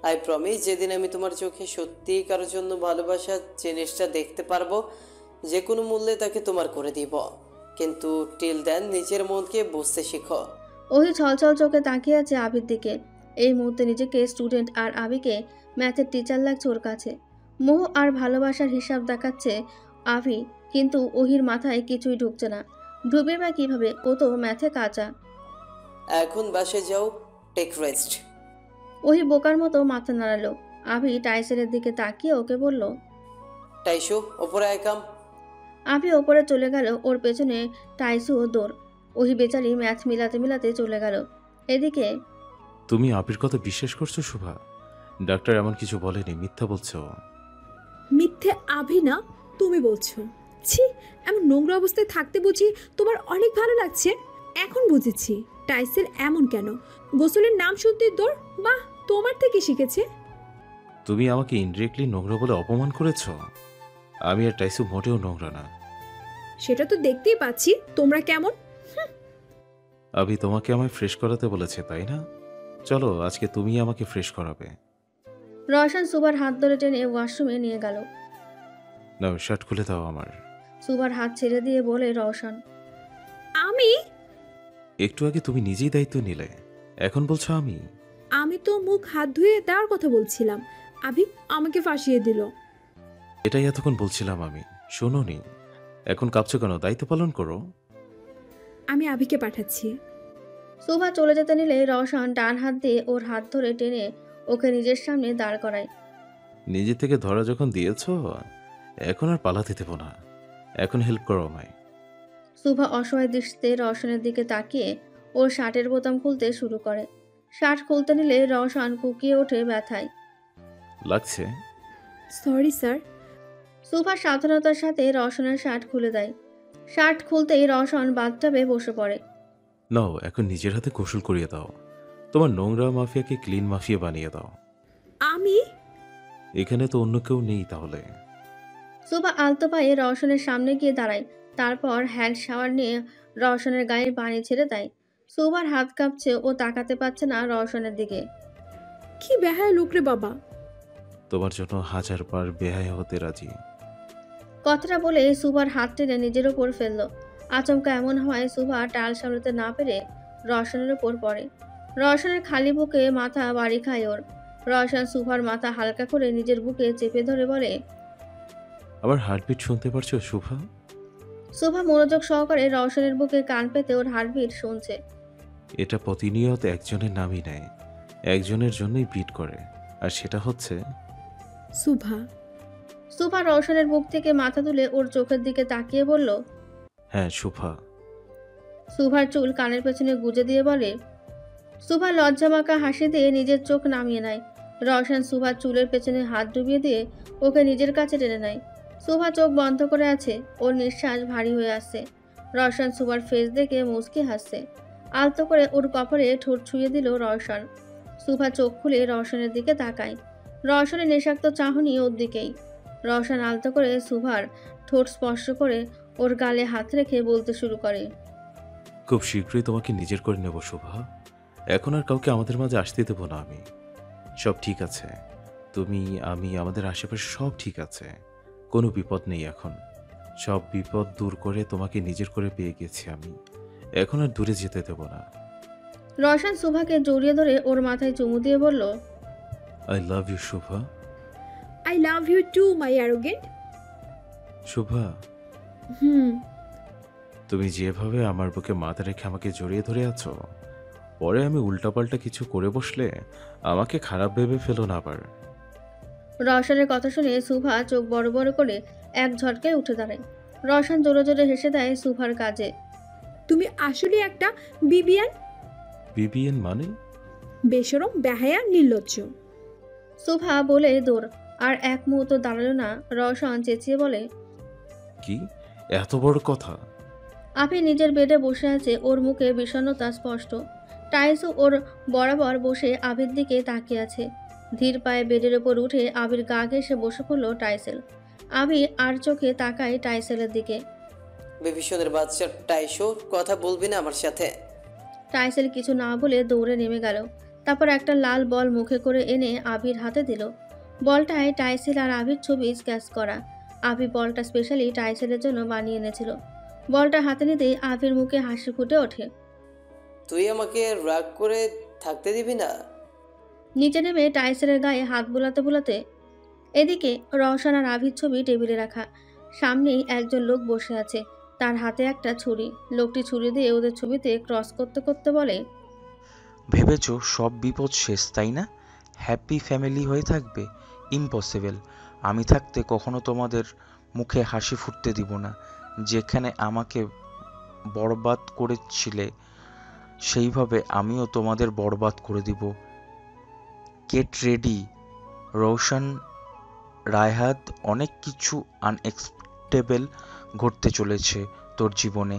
আই প্রমিস, যেদিন আমি তোমার চোখে সত্যি কারোর জন্য ভালোবাসা জিনিসটা দেখতে পারবো, যে কোনো মূল্যে তাকে তোমার করে দিব। কিন্তু টিল দেন নিজের মনকে বুঝতে শিখো। ওহি ছলছল চোখে তাকিয়ে আছে আবির দিকে। এই মুহূর্তে নিজেকে স্টুডেন্ট আর আবিকে ম্যাথের টিচার লাগছে ওর কাছে। মোহ আর ভালোবাসার হিসাব দেখাচ্ছে আভি, কিন্তু ওহির মাথায় কিছুই ঢুকছে না। ঢুকবে বা কিভাবে, ও তো ম্যাথে কাঁচা। এখন বাসে যাও, টেক রেস্ট। ওহি বোকার মতো মাথা নাড়ালো। আভি টাইসেলের দিকে তাকিয়ে ওকে বলল, টাইসু ওপরে আইকাম। আভি ওপরে চলে গেল, ওর পেছনে টাইসু ও দৌড়। ওহি বেচারি ম্যাথ মিলাতে মিলাতে চলে গেল। এদিকে তুমি আবির কথা বিশ্বাস করছো শুভা? ডাক্তার এমন কিছু বলেনি, মিথ্যা বলছো। মিথ্যে আভি না, তুমি বলছো। ছি, এমন নোংরা অবস্থায় থাকতে বুঝি তোমার অনেক ভালো লাগছে? এখন বুঝেছি টাইসেল এমন কেন। গোসলের নাম শুনতে দৌড়, বাহ, তোমার থেকে শিখেছে। তুমি আমাকে ইনডিরেক্টলি নোংরা বলে অপমান করেছ। আমি আর টাইসু মোটেও নোংরা না। সেটা তো দেখতেই পাচ্ছি। তোমরা কেমন? আভি তোমাকে আমায় ফ্রেশ করাতে বলেছে, তাই না? চলো আজকে তুমি আমাকে ফ্রেশ করাবে। রওশন সুভার হাত ধরে টেনে ওয়াশরুমে নিয়ে গেল। নাও শার্ট খুলে দাও আমার। সুভার হাত ছেড়ে দিয়ে বলে রওশন। আমি একটু আগে তুমি নিজেই দায়িত্ব নিলে, এখন বলছো আমি? আমি তো মুখ হাত ধুয়ে দেওয়ার কথা বলছিলাম। আভি আমাকে ফাঁসিয়ে দিল। এটাই এতক্ষণ বলছিলাম আমি, শোনোনি? এখন কাঁপছো কেন? দায়িত্ব পালন করো। আমি আভিকে পাঠাচ্ছি। সুভা চলে যেতে নিলে রওশন ডান হাত দিয়ে ওর হাত ধরে টেনে ওকে নিজের সামনে দাঁড় করায়। নিজে থেকে ধরা যখন দিয়েছো, এখন আর পালাতে দেবো না। এখন হেল্প করো আমায়। সুভা অসহায় দৃষ্টিতে রওশনের দিকে তাকিয়ে ওর শার্টের বোতাম খুলতে শুরু করে। শার্ট খুলতে নিলে রওশন কুকিয়ে ওঠে ব্যথায়। লাগছে? Sorry sir. সুভা সাবধানতার সাথে রওশনের শার্ট খুলে দেয়। শার্ট খুলতেই রওশন বাথটাবে বসে পড়ে। নাও এখন নিজের হাতে গোসল করিয়ে দাও। তোমার নোংরা মাফিয়াকে ক্লিন মাফিয়া বানিয়ে দাও। আমি এখানে তো অন্য কেউ নেই তাহলে। সুভা আলতো পায়ে রওশনের সামনে গিয়ে দাঁড়ায়। তারপর হ্যান্ড শাওয়ার নিয়ে রওশনের গায়ে পানি ছেড়ে দেয়। সুভার হাত কাঁপছে, ও তাকাতে পারছে না রওশনের দিকে। কি বেহায়া লোক রে বাবা। তোমার জন্য 1000 বার বেহায়া হতে রাজি। কথাটা বলে সুভার হাত টেনে নিজের ওপর ফেললো। আচমকা এমন হয় সুভা টাল সামলাতে না পেরে রওশনের ওপর পড়ে। রওশনের খালি বুকে মাথা বাড়ি খায় ওর। রওশন সুভার মাথা হালকা করে নিজের বুকে চেপে ধরে বলে, আমার হার্টবিট শুনতে পারছো শুভা? সুভা মনোযোগ সহকারে রওশনের বুকে কান পেতে ওর হার্টবিট শুনছে। এটা প্রতিনিয়ত একজনের নামই নেয়, একজনের জন্যই বিট করে, আর সেটা হচ্ছে সুভা। সুভা রওশনের বুক থেকে মাথা তুলে ওর চোখের দিকে তাকিয়ে বলল, হ্যাঁ শুভা। সুভার চুল কানের পেছনে গুজে দিয়ে বলে। সুভা লজ্জামাখা হাসি দিয়ে নিজের চোখ নামিয়ে নেয়। রওশন সুভার চুলের পেছনে হাত ডুবিয়ে দিয়ে ওকে নিজের কাছে টেনে নেয়। সুভা চোখ বন্ধ করে আছে, ওর নিঃশ্বাস ভারী হয়ে আসছে। রওশন সুভার ফেস দেখে মুচকি হাসছে। আলতো করে ওর কপালে ঠোঁট ছুঁয়ে দিল রওশন। সুভা চোখ খুলে রওশনের দিকে তাকায়। রওশনের নেশাক্ত চাহনি ওর দিকেই। রওশন আলতো করে সুভার ঠোঁট স্পর্শ করে ওর গালে হাত রেখে বলতে শুরু করে, খুব শীঘ্রই তোমাকে নিজের করে নেব শুভা। এখন আর কাউকে আমাদের মাঝে আসতে দেবো না আমি। সব ঠিক আছে, তুমি, আমি, আমাদের আশেপাশে সব ঠিক আছে। কোনো বিপদ নেই এখন। সব বিপদ দূর করে তোমাকে নিজের করে পেয়ে গেছি আমি। এখন আর দূরে যেতে দেব না। রওশন সুভাকে জড়িয়ে ধরে ওর মাথায় চুমু দিয়ে বলল, I love you Shubha. I love you too my arrogant. Shubha, তুমি যেভাবে আমার বুকে মাথা রেখে আমাকে জড়িয়ে ধরে আছো, পরে আমি উল্টাপাল্টা কিছু করে বসলে আমাকে খারাপ ভেবে ফেলো না আবার। রওশনের কথা শুনে সুভা চোখ বড় বড় করে এক ঝটকায় উঠে দাঁড়ায়। রওশন জোরে জোরে হেসে দেয় সুভার কাজে। তুমি আসলে একটা বিবিয়ান। বিবিএন মানে? বেশরম, বেহায়া, নির্লজ্জ। সুভা বলে দৌড়। আর এক মুহূর্ত দাঁড়ালো না। রওশন চেঁচিয়ে বলে, কি এত বড় কথা? আফি নিজের বেডে বসে আছে, ওর মুখে বিষণ্ণতা স্পষ্ট। টাইসও ওর বরাবর বসে আবির দিকে তাকিয়ে আছে। ধীর পায়ে বেডের ওপর উঠে আবির গা ঘেঁষে বসে পড়ল টাইসেল। আবি আর চোখে তাকায় টাইসেলের দিকে। বেবিশনের বাচ্চা টাইসো, কথা বলবি না আমার সাথে? টাইসেল কিছু না বলে দৌড়ে নেমে গেল। তারপর একটা লাল বল মুখে করে এনে আবির হাতে দিল। বলটায় টাইসেল আর আবির ছবি স্কেচ করা। আবি বলটা স্পেশালি টাইসেলের জন্য বানিয়ে এনেছিল। বলটা হাতে নিতেই আবির মুখে হাসি ফুটে ওঠে। তুই আমাকে রাগ করে থাকতে দিবি না? নিচে নেমে টাইসেলের গায়ে হাত বুলাতে বুলাতে এদিকে রওশন আর আবির ছবি টেবিলে রাখা। সামনেই একজন লোক বসে আছে, তার হাতে একটা ছুরি। লোকটি ছুরি দিয়ে ওদের ছবিতে ক্রস করতে করতে বলে, ভেবেছো সব বিপদ শেষ, তাই না? হ্যাপি ফ্যামিলি হয়ে থাকবে? ইম্পসিবল। আমি থাকতে কখনো তোমাদের মুখে হাসি ফুটতে দিব না। যেখানে আমাকে বরবাদ করেছিলে সেইভাবে আমিও তোমাদের বরবাদ করে দিব। Get ready Rowshan. রায়হাত, অনেক কিছু আনএক্সপেক্টেবল ঘটতে চলেছে তোর জীবনে।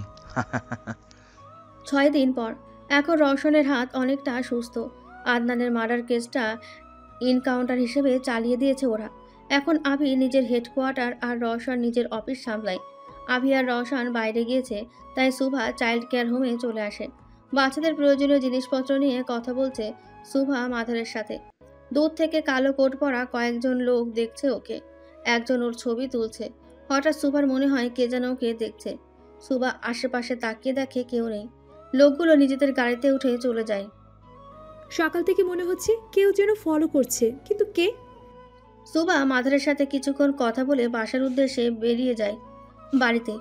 6 দিন পর। এখন রওশনের হাত অনেকটা সুস্থ। আদনানের মার্ডার কেসটা ইনকাউন্টার হিসেবে চালিয়ে দিয়েছে ওরা। এখন আভি নিজের হেডকোয়ার্টার আর রওশন নিজের অফিস সামলায়। আভি আর রওশন বাইরে গিয়েছে, তাই সুভা চাইল্ড কেয়ার হোমে চলে আসে। বাচ্চাদের প্রয়োজনীয় জিনিসপত্র নিয়ে কথা বলছে সুভা মাদারের সাথে। দূর থেকে কালো কোট পরা কয়েকজন লোক দেখছে ওকে। একজন ওর ছবি তুলছে। হঠাৎ সুভার মনে হয় কে যেন ওকে দেখছে। সুভা আশেপাশে তাকিয়ে দেখে কেউ নেই। লোকগুলো নিজেদের গাড়িতে উঠে চলে যায়। সকাল থেকে মনে হচ্ছে কেউ যেন ফলো করছে, কিন্তু কে? সুভা মাদারের সাথে কিছুক্ষণ কথা বলে বাসার উদ্দেশ্যে বেরিয়ে যায়। বাড়িতে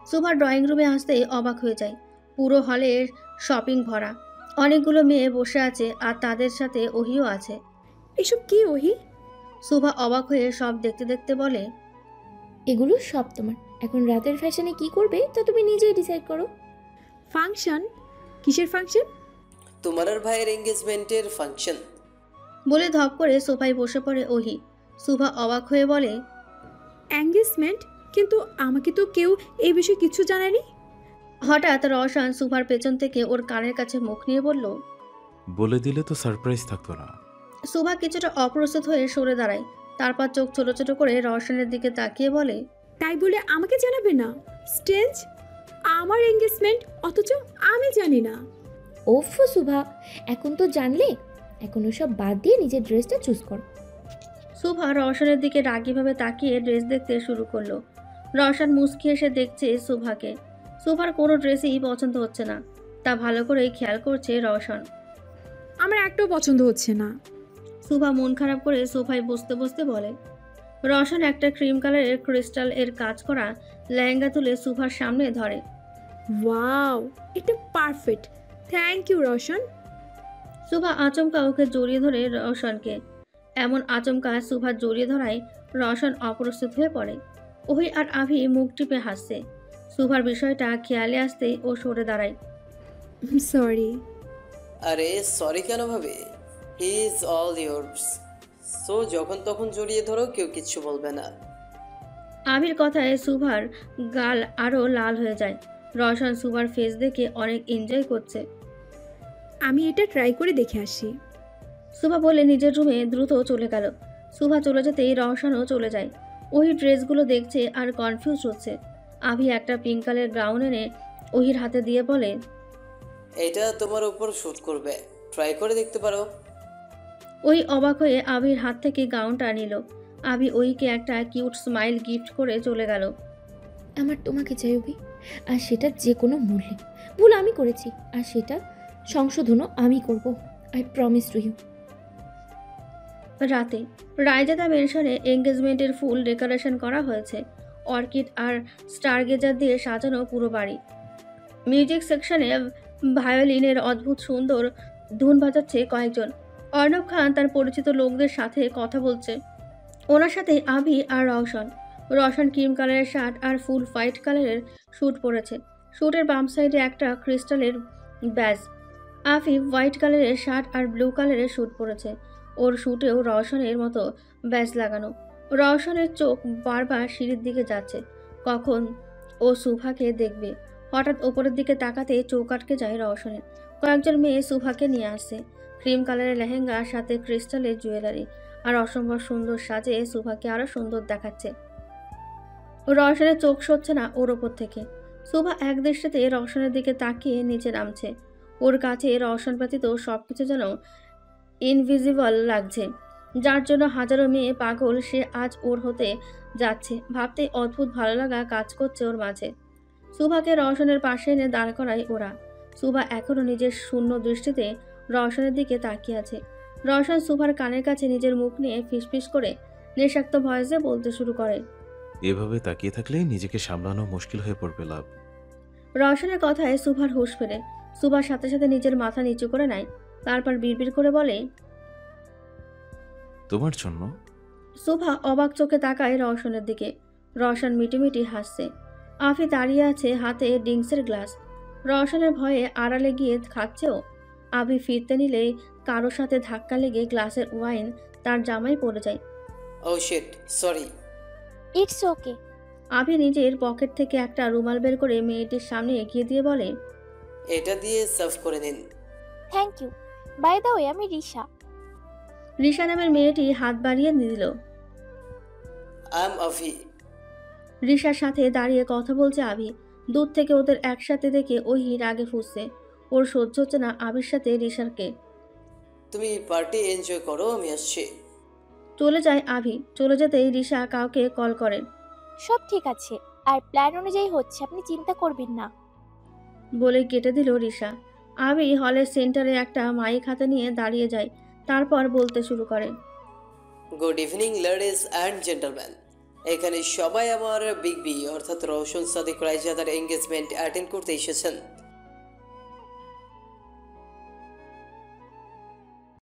সুভা ড্রয়িং রুমে আসতেই অবাক হয়ে যায়। পুরো হলে শপিং ভরা, অনেকগুলো মেয়ে বসে আছে আর তাদের সাথে ওহিও আছে। এসব কি ওহি? সুভা অবাক হয়ে সব দেখতে দেখতে বলে, এগুলো সব তোমার। এখন রাতের ফ্যাশনে কি করবে তা তুমি নিজেই ডিসাইড করো। ফাংশন? কিসের ফাংশন? তোমার আর ভাইয়ের এঙ্গেজমেন্টের ফাংশন। বলে ধপ করে সোফায় বসে পড়ে ওহি। সুভা অবাক হয়ে বলে, এঙ্গেজমেন্ট? কিন্তু আমাকে তো কেউ এই বিষয়ে কিছু জানায়নি। হঠাৎ রওশন সুভার পেছন থেকে ওর কানের কাছে মুখ নিয়ে বলল, বলে দিলে তো সারপ্রাইজ থাকতো না। সুভা কিছুটা অপ্রস্তুত হয়ে সরে দাঁড়ায়। তারপর চোখ ছোট ছোট করে রওশনের দিকে তাকিয়ে বলে, তাই বলে আমাকে জানাবে না? স্টেজ আমার এঙ্গেজমেন্ট, অথচ আমি জানি না। ওফ সুভা, এখন তো জানলে। এখন ওসব বাদ দিয়ে নিজের ড্রেসটা চুজ কর। সুভা রওশনের দিকে রাগীভাবে তাকিয়ে ড্রেস দেখতে শুরু করলো। রওশন মুচকি এসে দেখছে সুভাকে। সুভার কোনো ড্রেসই পছন্দ হচ্ছে না, তা ভালো করেই খেয়াল করছে রওশন। আমার একটাও পছন্দ হচ্ছে না। সুভা মন খারাপ করে সোফায় বসতে বসতে বলে। রওশন একটা ক্রিম কালারের ক্রিস্টাল এর কাজ করা লেহেঙ্গা তুলে সুভার সামনে ধরে। ওয়াও, এটা perfect, thank you Roshan. Shubha আচমকা ওকে জড়িয়ে ধরে রওশনকে। এমন আচমকা সুভা জড়িয়ে ধরায় রওশন অপ্রস্তুত হয়ে পড়ে। ওহি আর আভি মুখ টিপে হাসছে। সুভার বিষয়টা খেয়ালে আসতেই ও সরে দাঁড়ায়। সরি। আরে সরি কেন ভাবে? He is all yours. So যখন তখন জড়িয়ে ধরো, কেউ কিচ্ছু বলবে না। আভির কথায় সুভার গাল আরো লাল হয়ে যায়। রওশন সুভার ফেস দেখে অনেক এনজয় করছে। আমি এটা ট্রাই করে দেখে আসি। সুভা বলে নিজের রুমে দ্রুত চলে গেল। সুভা চলে যেতেই রওশনও চলে যায়। ওই ড্রেসগুলো দেখছে আর কনফিউজ হচ্ছে। আভি একটা পিঙ্ক কালারের গাউন এনে ওহির হাতে দিয়ে বলে, এটা তোমার উপর শুট করবে, ট্রাই করে দেখতে পারো। ওই অবাক হয়ে আভির হাত থেকে গাউনটা নিল। আভি ওইকে একটা কিউট স্মাইল গিফট করে চলে গেল। আমার তোমাকে চাই অভি, আর সেটা যে কোনো মূল্যে। ভুল আমি করেছি, আর সেটা সংশোধনও আমি করব। I promise to you. রাতে রায়জাদা মেনশনে এঙ্গেজমেন্টের ফুল ডেকোরেশন করা হয়েছে। অর্কিড আর স্টারগেজার দিয়ে সাজানো পুরো বাড়ি। মিউজিক সেকশনে ভায়োলিনের অদ্ভুত সুন্দর ধুন বাজাচ্ছে কয়েকজন। অর্ণব খান তার পরিচিত লোকদের সাথে কথা বলছে। ওনার সাথে আভি আর রওশন। রওশন ক্রিম কালারের শার্ট আর ফুল হোয়াইট কালারের স্যুট পরেছে। স্যুটের বাম সাইডে একটা ক্রিস্টালের ব্যাজ। আভি হোয়াইট কালারের শার্ট আর ব্লু কালারের স্যুট পরেছে। ওর স্যুটেও রওশনের মতো ব্যাজ লাগানো। রওশনের চোখ বারবার সিঁড়ির দিকে যাচ্ছে, কখন ও সুভাকে দেখবে। হঠাৎ ওপরের দিকে তাকাতে চোখ আটকে যায় রওশনের। কয়েকজন মেয়ে সুভাকে নিয়ে আসছে। ক্রিম কালারের লেহেঙ্গার সাথে ক্রিস্টালের জুয়েলারি আর অসম্ভব সুন্দর সাজে সুভাকে আরো সুন্দর দেখাচ্ছে। রওশনের চোখ সরছে না ওর ওপর থেকে। সুভা এক দৃষ্টিতে রওশনের দিকে তাকিয়ে নিচে নামছে। ওর কাছে রওশন ব্যতীত সবকিছু যেন ইনভিজিবল লাগছে, যার জন্য হাজারো মেয়ে পাগল। সে আজ ওর হতে যাচ্ছে ভাবতে অদ্ভুত ভালো লাগা কাজ করছে ওর মাঝে। সুভাকে রওশনের পাশে এনে দাঁড় করায় ওরা। সুভা এখনো নিজের শূন্য দৃষ্টিতে রওশনের দিকে তাকিয়ে আছে। রওশন সুভার কানের কাছে নিজের মুখ নিয়ে ফিসফিস করে নেশাক্ত ভয়েসে বলতে শুরু করে, এভাবে তাকিয়ে থাকলে নিজেকে সামলানো মুশকিল হয়ে পড়বে লাভ। রওশনের কথায় সুভার হুঁশ ফেরে। সুভার সাথে সাথে নিজের মাথা নিচু করে নেয়। তারপর বিড়বিড় করে বলে, তোমার জন্য। সুভা অবাক চোখে তাকায় রওশনের দিকে। রওশন মিটিমিটি হাসছে। আফি দাঁড়িয়ে আছে, হাতে ড্রিঙ্কসের গ্লাস। রওশনের ভয়ে আড়ালে গিয়ে খাচ্ছেও। আভি ফিরতে নিলে কারোর সাথে ধাক্কা লেগে গ্লাসের ওয়াইন তার জামায় পড়ে যায়। Oh shit, sorry. It's okay. Avi নিজের পকেট থেকে একটা রুমাল বের করে মেয়েটির সামনে এগিয়ে দিয়ে বলে, এটা দিয়ে সার্ভ করে দিন। Thank you. By the way, আমি রিশা। রিশা নামের মেয়েটি হাত বাড়িয়ে দিল। I am Avi. রিশার সাথে দাঁড়িয়ে কথা বলছে আভি। দূর থেকে ওদের একসাথে দেখে ওই রাগে ফুঁসছে। ওর সহ্য হচ্ছে না আবির সাথে রিশারকে। তুমি পার্টি এনজয় করো, আমি আসছি। চলে যায় আভি। চলে যেতেই রিশা কাউকে কল করে। সব ঠিক আছে, আর প্ল্যান অনুযায়ী হচ্ছে, আপনি চিন্তা করবেন না। বলে কেটে দিল রিশা। আভি হলের সেন্টারে একটা মাইক হাতে নিয়ে দাঁড়িয়ে যায়। তারপর বলতে শুরু করে। Good evening ladies and gentleman. এখানে সবাই আমার বিগ বি অর্থাৎ রওশন সাদিক রায়জাদার এঙ্গেজমেন্ট অ্যাটেন্ড করতে এসেছেন।